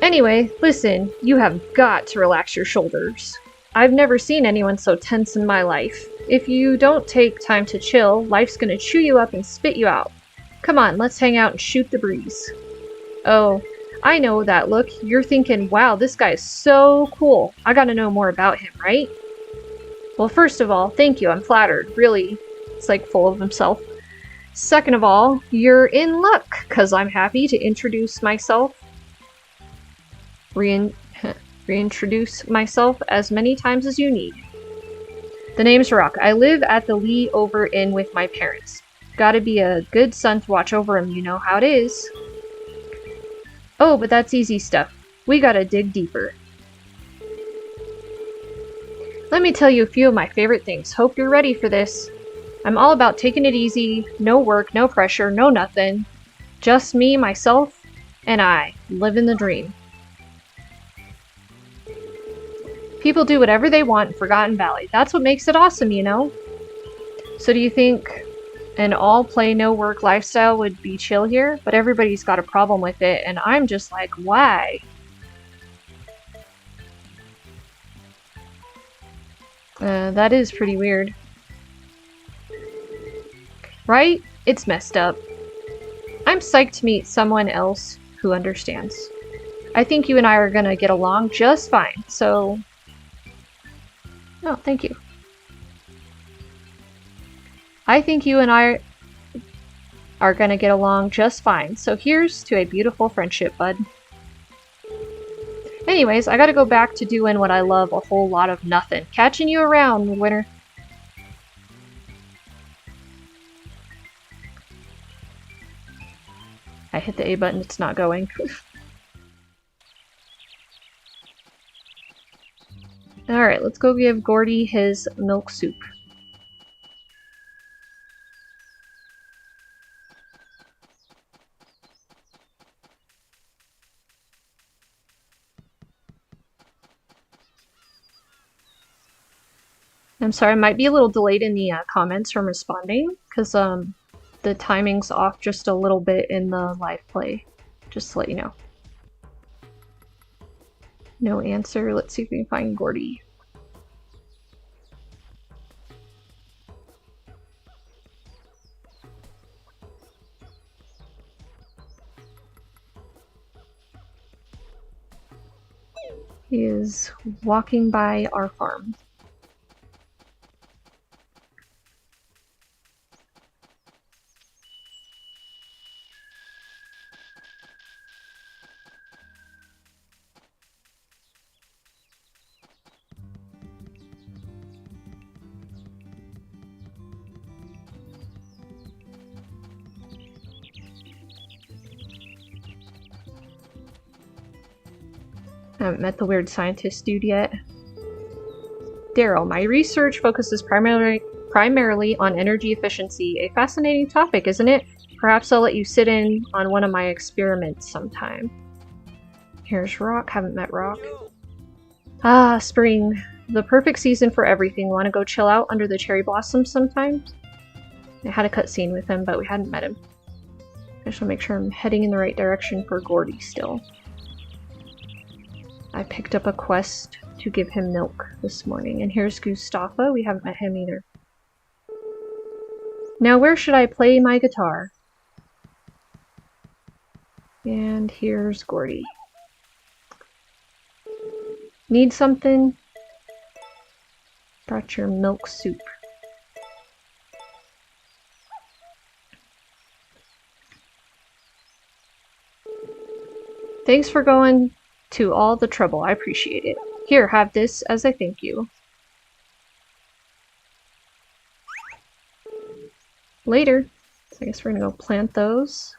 Anyway, listen, you have got to relax your shoulders. I've never seen anyone so tense in my life. If you don't take time to chill, life's gonna chew you up and spit you out. Come on, let's hang out and shoot the breeze. Oh, I know that look. You're thinking, wow, this guy is so cool. I gotta know more about him, right? Well, first of all, thank you, I'm flattered. Really, it's like full of himself. Second of all, you're in luck, because I'm happy to introduce myself. Reintroduce myself as many times as you need. The name's Rock. I live at the Lee Over Inn with my parents. Gotta be a good son to watch over him, you know how it is. Oh, but that's easy stuff. We gotta dig deeper. Let me tell you a few of my favorite things. Hope you're ready for this. I'm all about taking it easy, no work, no pressure, no nothing. Just me, myself, and I, living the dream. People do whatever they want in Forgotten Valley. That's what makes it awesome, you know? So do you think an all play no work lifestyle would be chill here? But everybody's got a problem with it, and I'm just like, why? That is pretty weird. Right? It's messed up. I'm psyched to meet someone else who understands. I think you and I are gonna get along just fine, so... Oh, thank you. I think you and I are gonna get along just fine, so here's to a beautiful friendship, bud. Anyways, I gotta go back to doing what I love a whole lot of nothing. Catching you around, Winter. I hit the A button, it's not going. Alright, let's go give Gordy his milk soup. I'm sorry, I might be a little delayed in the comments from responding, because the timing's off just a little bit in the live play, just to let you know. No answer. Let's see if we can find Gordy. He is walking by our farm. I haven't met the weird scientist dude yet. Daryl, my research focuses primarily on energy efficiency. A fascinating topic, isn't it? Perhaps I'll let you sit in on one of my experiments sometime. Here's Rock. Haven't met Rock. Ah, spring. The perfect season for everything. Want to go chill out under the cherry blossoms sometime? I had a cutscene with him, but we hadn't met him. I just want to make sure I'm heading in the right direction for Gordy still. I picked up a quest to give him milk this morning. And here's Gustafa. We haven't met him either. Now where should I play my guitar? And here's Gordy. Need something? Brought your milk soup. Thanks for going to all the trouble. I appreciate it. Here, have this as a thank you. Later. So I guess we're gonna go plant those.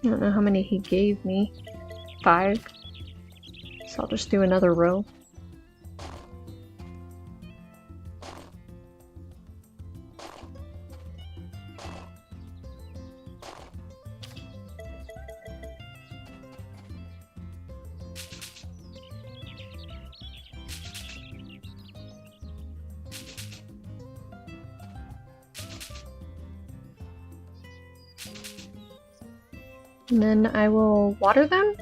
I don't know how many he gave me. 5. So I'll just do another row. And then I will water them.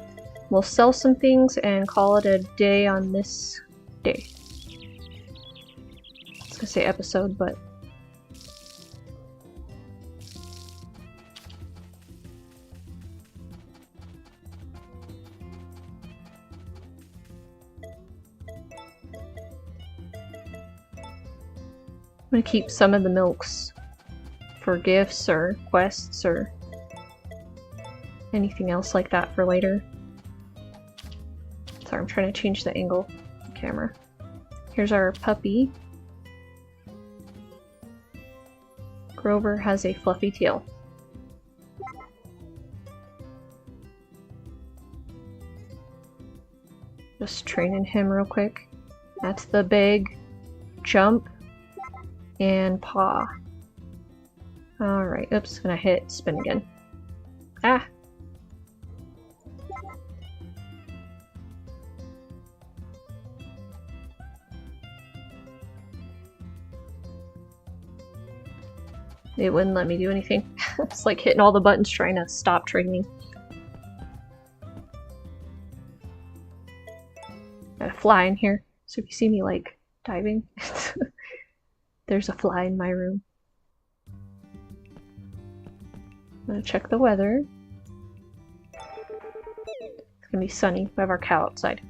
We'll sell some things and call it a day on this day. I was gonna say episode, but... I'm gonna keep some of the milks for gifts or quests or anything else like that for later. Sorry, I'm trying to change the angle of the camera. Here's our puppy. Grover has a fluffy tail. Just training him real quick. That's the big jump and paw. Alright, oops, and I hit spin again. Ah! It wouldn't let me do anything. It's like hitting all the buttons trying to stop training. Got a fly in here, so if you see me like diving, there's a fly in my room. I'm gonna check the weather. It's gonna be sunny. We have our cow outside.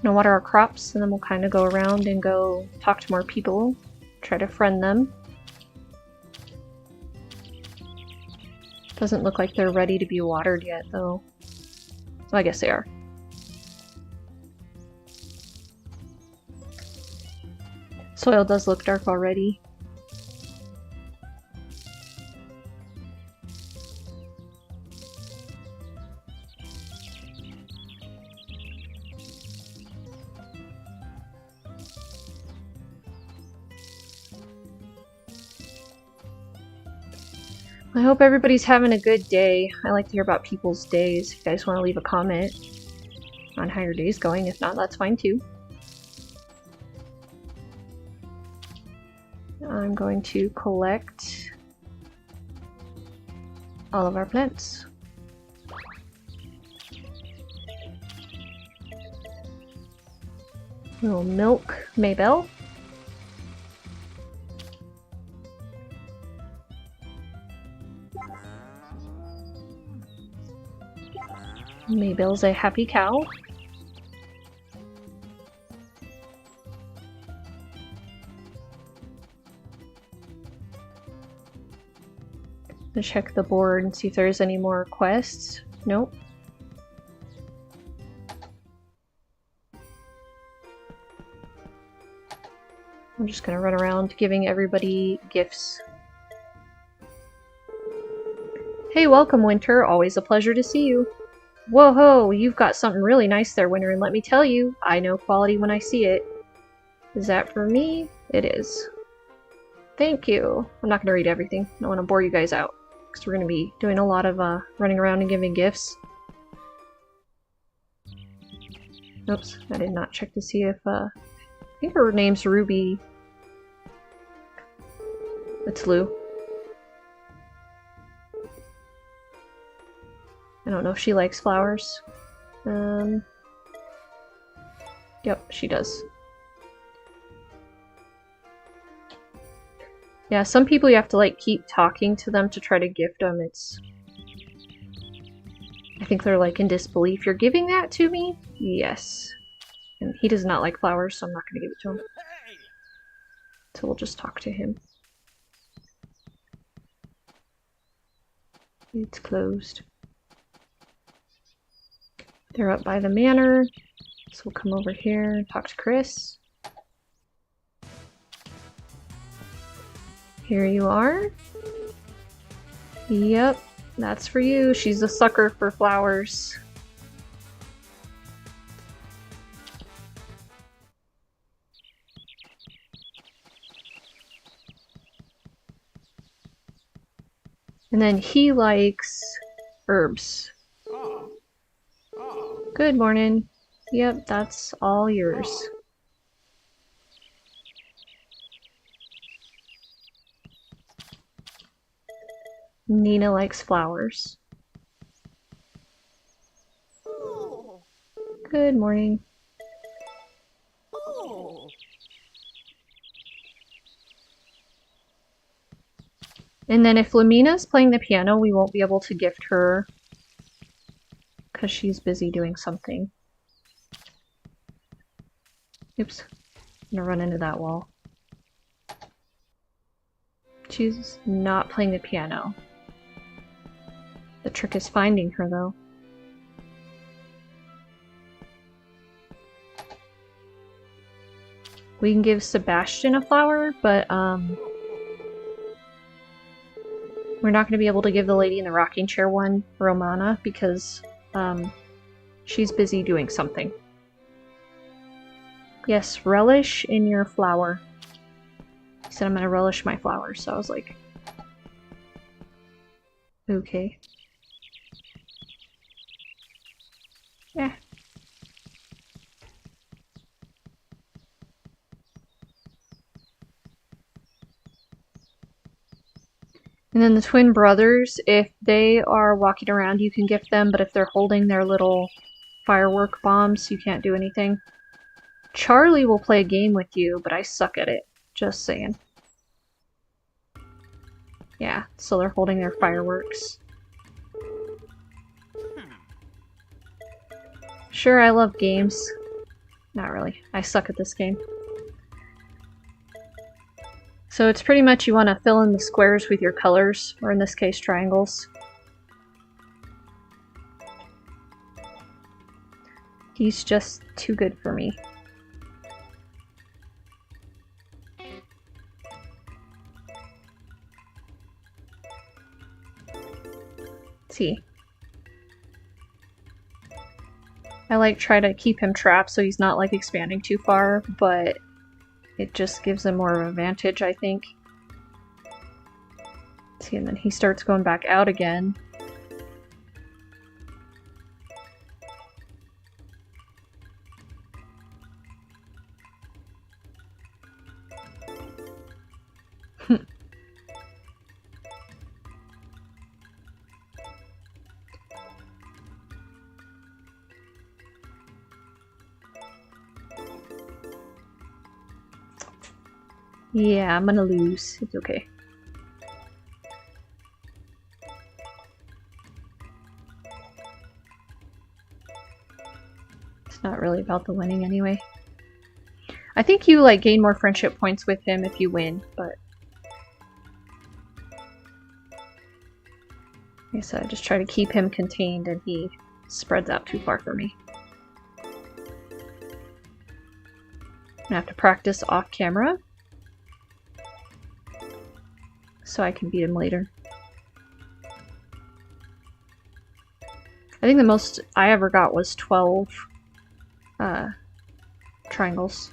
Gonna water our crops, and then we'll kind of go around and go talk to more people, try to friend them. Doesn't look like they're ready to be watered yet, though. Well, I guess they are. Soil does look dark already. I hope everybody's having a good day. I like to hear about people's days. If you guys want to leave a comment on how your day's going, if not, that's fine too. I'm going to collect all of our plants. We'll milk Maybell. Maybell's a happy cow. To check the board and see if there's any more quests. Nope. I'm just gonna run around giving everybody gifts. Hey, welcome, Winter. Always a pleasure to see you. Whoa-ho, you've got something really nice there, Winter, and let me tell you, I know quality when I see it. Is that for me? It is. Thank you. I'm not gonna read everything. I don't want to bore you guys out, because we're gonna be doing a lot of running around and giving gifts. Oops, I did not check to see if, I think her name's Ruby. It's Lou. I don't know if she likes flowers. Yep, she does. Yeah, some people you have to like keep talking to them to try to gift them. I think they're like in disbelief. You're giving that to me? Yes. And he does not like flowers, so I'm not going to give it to him. So we'll just talk to him. It's closed. They're up by the manor, so we'll come over here and talk to Chris. Here you are. Yep, that's for you. She's a sucker for flowers. And then he likes herbs. Good morning. Yep, that's all yours. Nina likes flowers. Good morning. And then if Lamina's playing the piano, we won't be able to gift her because she's busy doing something. Oops. I'm gonna run into that wall. She's not playing the piano. The trick is finding her, though. We can give Sebastian a flower, but we're not going to be able to give the lady in the rocking chair one, Romana, because she's busy doing something. Yes, relish in your flower. He said I'm going to relish my flowers, so I was like, okay. Yeah. And then the twin brothers, if they are walking around, you can gift them, but if they're holding their little firework bombs, you can't do anything. Charlie will play a game with you, but I suck at it. Just saying. Yeah, so they're holding their fireworks. Sure, I love games. Not really. I suck at this game. So it's pretty much you want to fill in the squares with your colors, or in this case, triangles. He's just too good for me. Let's see. I like try to keep him trapped so he's not like expanding too far, but it just gives him more of an advantage, I think. See, and then he starts going back out again. Yeah, I'm gonna lose. It's okay. It's not really about the winning anyway. I think you like gain more friendship points with him if you win, but So I just try to keep him contained and he spreads out too far for me. I'm gonna have to practice off camera so I can beat him later. I think the most I ever got was 12 triangles.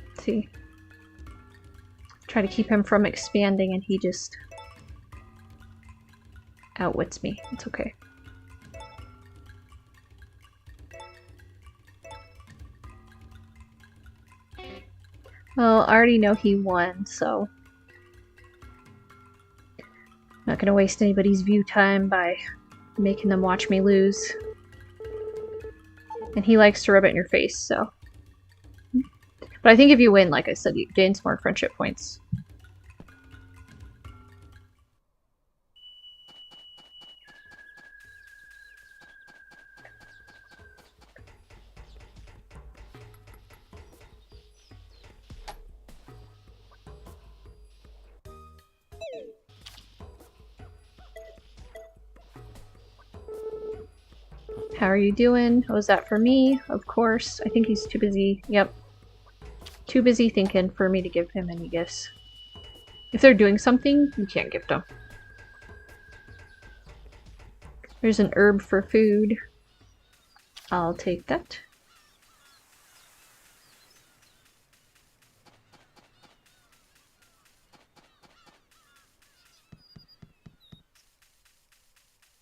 Let's see. Try to keep him from expanding and he just outwits me. It's okay. Well, I already know he won, so I'm not gonna waste anybody's view time by making them watch me lose. And he likes to rub it in your face, so. But I think if you win, like I said, you gain some more friendship points. How are you doing? Oh, is that for me? Of course. I think he's too busy. Yep. Too busy thinking for me to give him any gifts. If they're doing something, you can't gift them. There's an herb for food. I'll take that.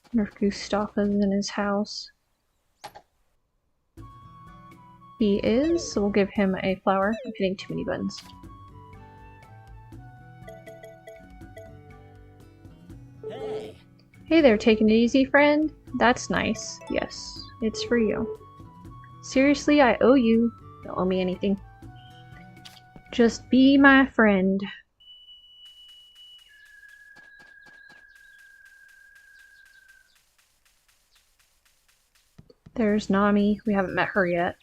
I wonder if Gustafa's in his house. He is, so we'll give him a flower. I'm hitting too many buttons. Hey there, taking it easy, friend? That's nice. Yes, it's for you. Seriously, I owe you. Don't owe me anything. Just be my friend. There's Nami. We haven't met her yet.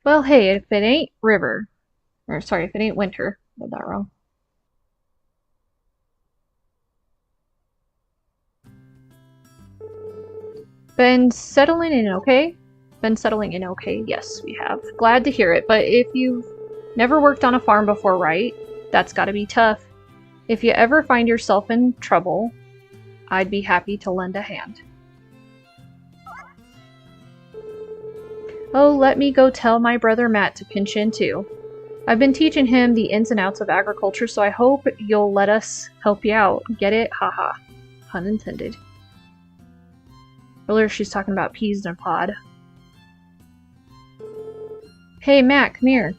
Well, hey, if it ain't River, or sorry, if it ain't Winter, I got that wrong. Been settling in okay? Been settling in okay? Yes, we have. Glad to hear it, but if you've never worked on a farm before, right? That's gotta be tough. If you ever find yourself in trouble, I'd be happy to lend a hand. Oh, let me go tell my brother Matt to pinch in too. I've been teaching him the ins and outs of agriculture, so I hope you'll let us help you out. Get it? Haha. Pun intended. Earlier she's talking about peas in a pod. Hey Matt, come here.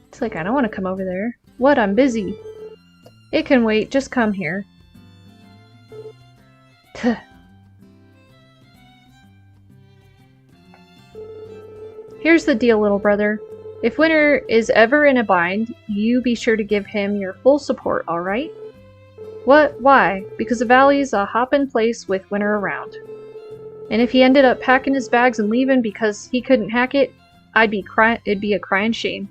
It's like, I don't want to come over there. What? I'm busy. It can wait. Just come here. Tuh. Here's the deal, little brother. If Winter is ever in a bind, you be sure to give him your full support, alright? What? Why? Because the valley's a hoppin' place with Winter around. And if he ended up packing his bags and leaving because he couldn't hack it, it'd be a crying shame.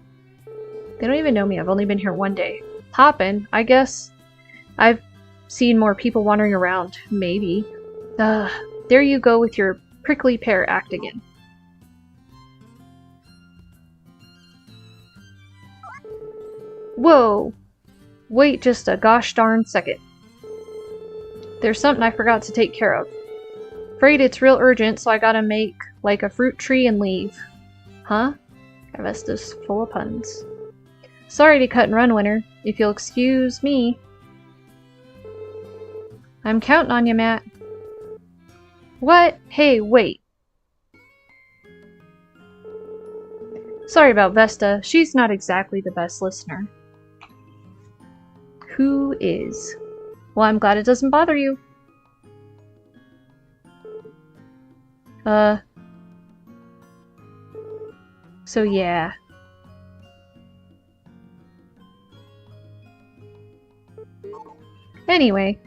They don't even know me. I've only been here one day. Hoppin', I guess. I've seen more people wandering around. Maybe. There you go with your prickly pear act again. Whoa! Wait just a gosh darn second. There's something I forgot to take care of. Afraid it's real urgent, so I gotta make like a fruit tree and leave. Huh? Avesta's full of puns. Sorry to cut and run, Winter. If you'll excuse me. I'm counting on you, Matt. What? Hey, wait. Sorry about Vesta. She's not exactly the best listener. Who is? Well, I'm glad it doesn't bother you. So yeah. Anyway,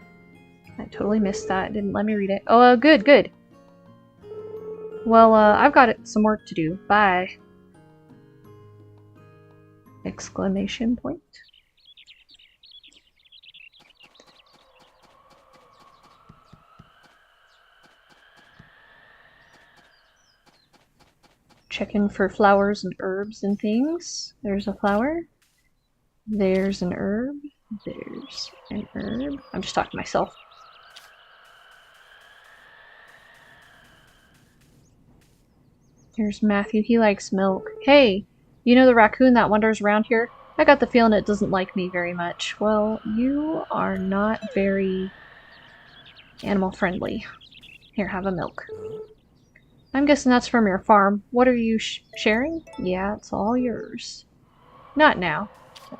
totally missed that. Didn't let me read it. Oh, good, good. Well, I've got some work to do. Bye. Exclamation point. Checking for flowers and herbs and things. There's a flower. There's an herb. There's an herb. I'm just talking to myself. Here's Matthew. He likes milk. Hey, you know the raccoon that wanders around here? I got the feeling it doesn't like me very much. Well, you are not very animal friendly. Here, have a milk. I'm guessing that's from your farm. What are you sharing? Yeah, it's all yours. Not now.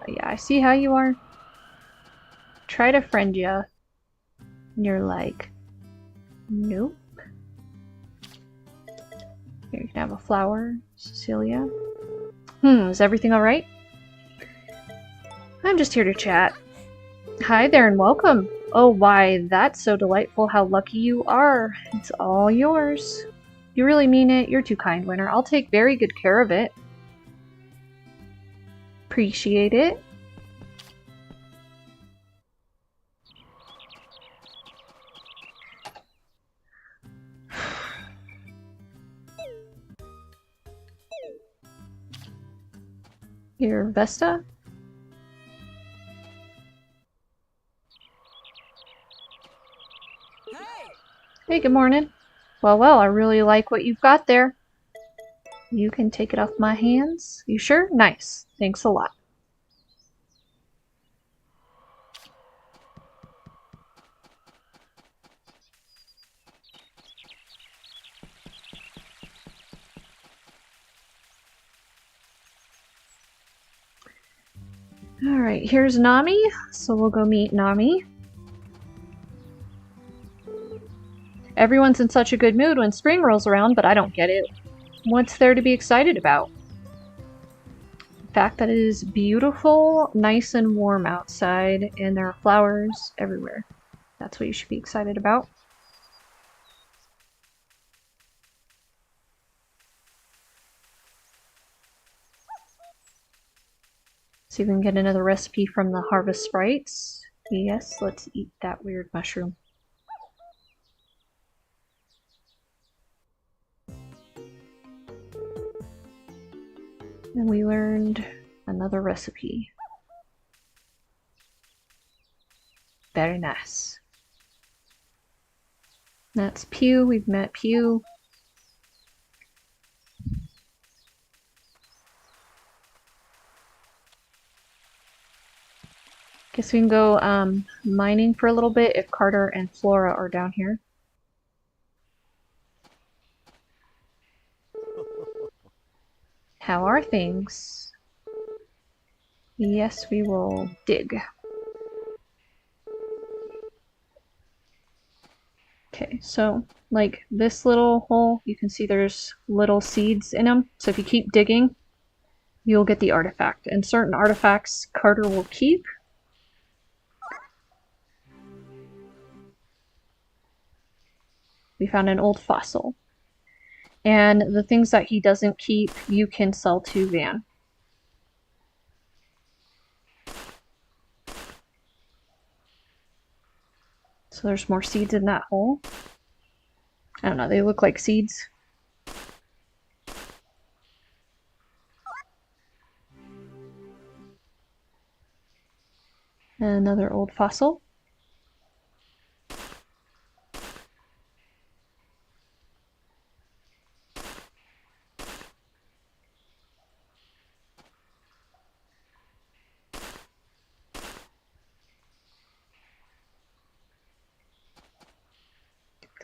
Yeah, I see how you are. Try to friend ya. And you're like, nope. Here, you can have a flower, Cecilia. Is everything alright? I'm just here to chat. Hi there and welcome. Oh, why, that's so delightful. How lucky you are. It's all yours. You really mean it? You're too kind, Winter. I'll take very good care of it. Appreciate it. Here, Vesta? Hey, good morning. Well, I really like what you've got there. You can take it off my hands. You sure? Nice. Thanks a lot. Alright, here's Nami. So we'll go meet Nami. Everyone's in such a good mood when spring rolls around, but I don't get it. What's there to be excited about? The fact that it is beautiful, nice and warm outside, and there are flowers everywhere. That's what you should be excited about. See if we can get another recipe from the Harvest Sprites. Yes, let's eat that weird mushroom. And we learned another recipe. Very nice. That's Pew. We've met Pew. Guess we can go mining for a little bit if Carter and Flora are down here. How are things? Yes, we will dig. Okay, so like this little hole, you can see there's little seeds in them. So if you keep digging, you'll get the artifact. And certain artifacts Carter will keep. We found an old fossil. And the things that he doesn't keep, you can sell to Van. So there's more seeds in that hole. I don't know, they look like seeds. Another old fossil.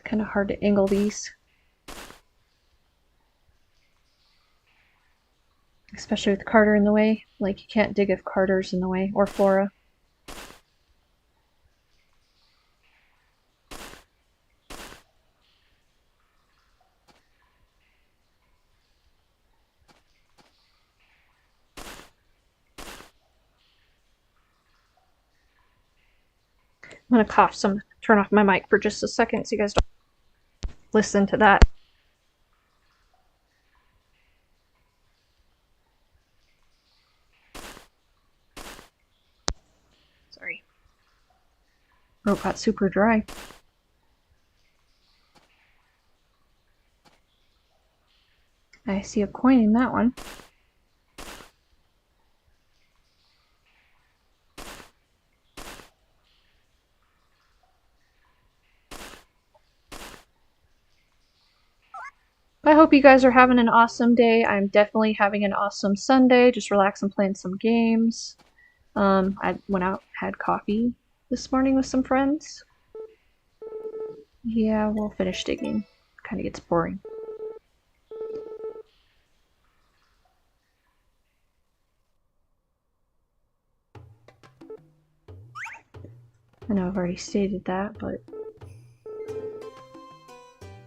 Kind of hard to angle these. Especially with Carter in the way. Like, you can't dig if Carter's in the way, or Flora. I'm gonna cough some to turn off my mic for just a second so you guys don't listen to that. Sorry. Oh, it got super dry. I see a coin in that one. I hope you guys are having an awesome day. I'm definitely having an awesome Sunday. Just relax and playing some games. I went out, had coffee this morning with some friends. Yeah, we'll finish digging. Kind of gets boring. I know I've already stated that, but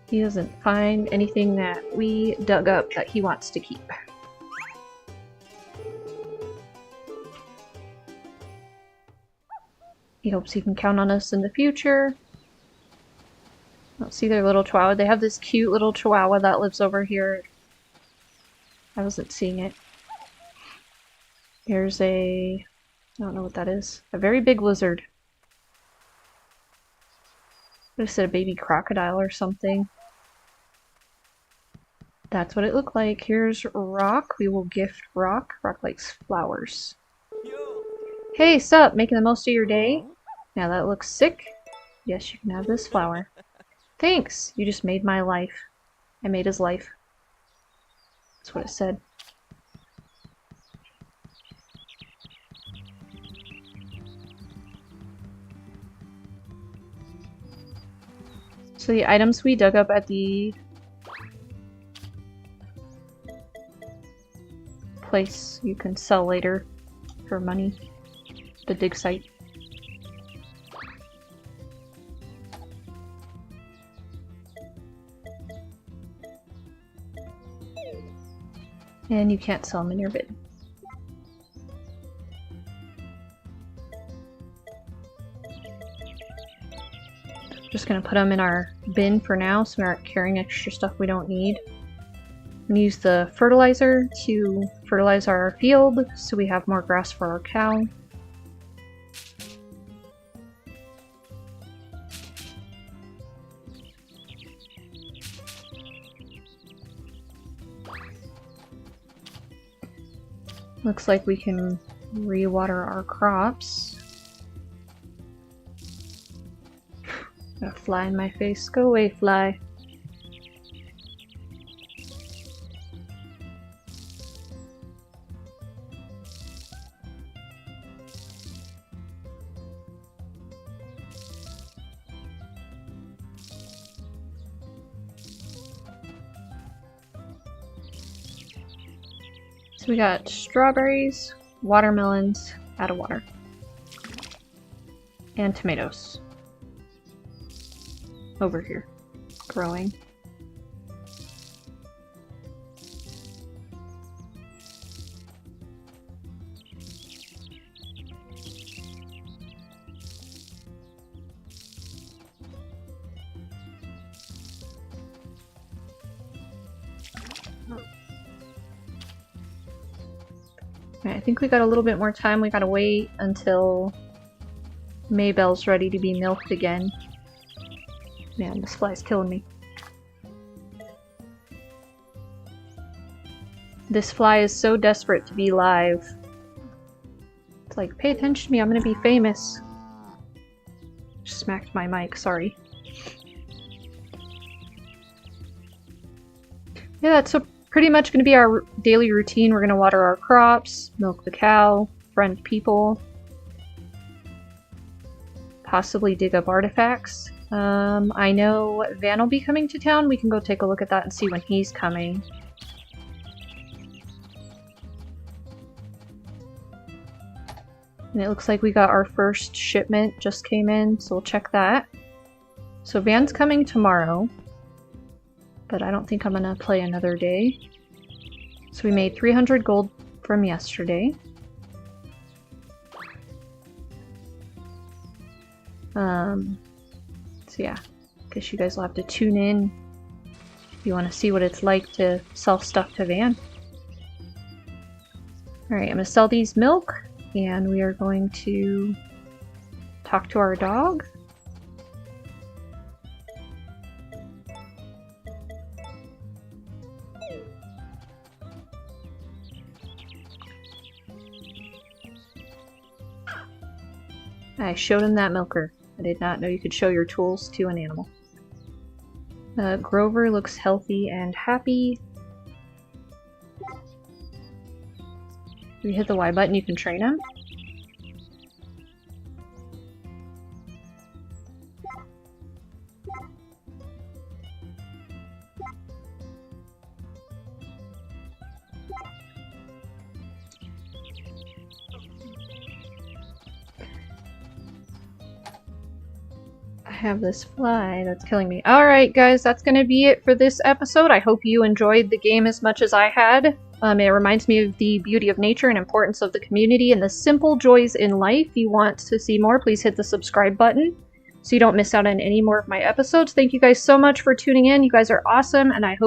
he doesn't find anything that we dug up that he wants to keep. He hopes he can count on us in the future. I don't see their little chihuahua. They have this cute little chihuahua that lives over here. I wasn't seeing it. Here's a... I don't know what that is. A very big lizard. I said a baby crocodile or something. That's what it looked like. Here's Rock. We will gift Rock. Rock likes flowers. Hey, sup? Making the most of your day? Now that looks sick. Yes, you can have this flower. Thanks! You just made my life. I made his life. That's what it said. So the items we dug up at the place you can sell later for money. The dig site. And you can't sell them in your bid. Just gonna put them in our bin for now so we aren't carrying extra stuff we don't need. I'm gonna use the fertilizer to fertilize our field so we have more grass for our cow. Looks like we can re-water our crops. Got a fly in my face. Go away, fly. So we got strawberries, watermelons, out of water, and tomatoes over here, growing. I think we got a little bit more time. We gotta wait until Maybelle's ready to be milked again. Man, this fly's killing me. This fly is so desperate to be live. It's like, pay attention to me, I'm gonna be famous. Just smacked my mic, sorry. Yeah, that's pretty much going to be our daily routine. We're going to water our crops, milk the cow, friend people, possibly dig up artifacts. I know Van will be coming to town. We can go take a look at that and see when he's coming. And it looks like we got our first shipment just came in, so we'll check that. So Van's coming tomorrow, but I don't think I'm gonna play another day. So we made 300 gold from yesterday. So yeah, guess you guys will have to tune in if you want to see what it's like to sell stuff to Van. Alright, I'm going to sell these milk, and we are going to talk to our dog. I showed him that milker. I did not know you could show your tools to an animal. Grover looks healthy and happy. If you hit the Y button, you can train him. I have this fly that's killing me. Alright guys, that's gonna be it for this episode. I hope you enjoyed the game as much as I had. It reminds me of the beauty of nature and importance of the community and the simple joys in life. If you want to see more, please hit the subscribe button so you don't miss out on any more of my episodes. Thank you guys so much for tuning in. You guys are awesome, and I hope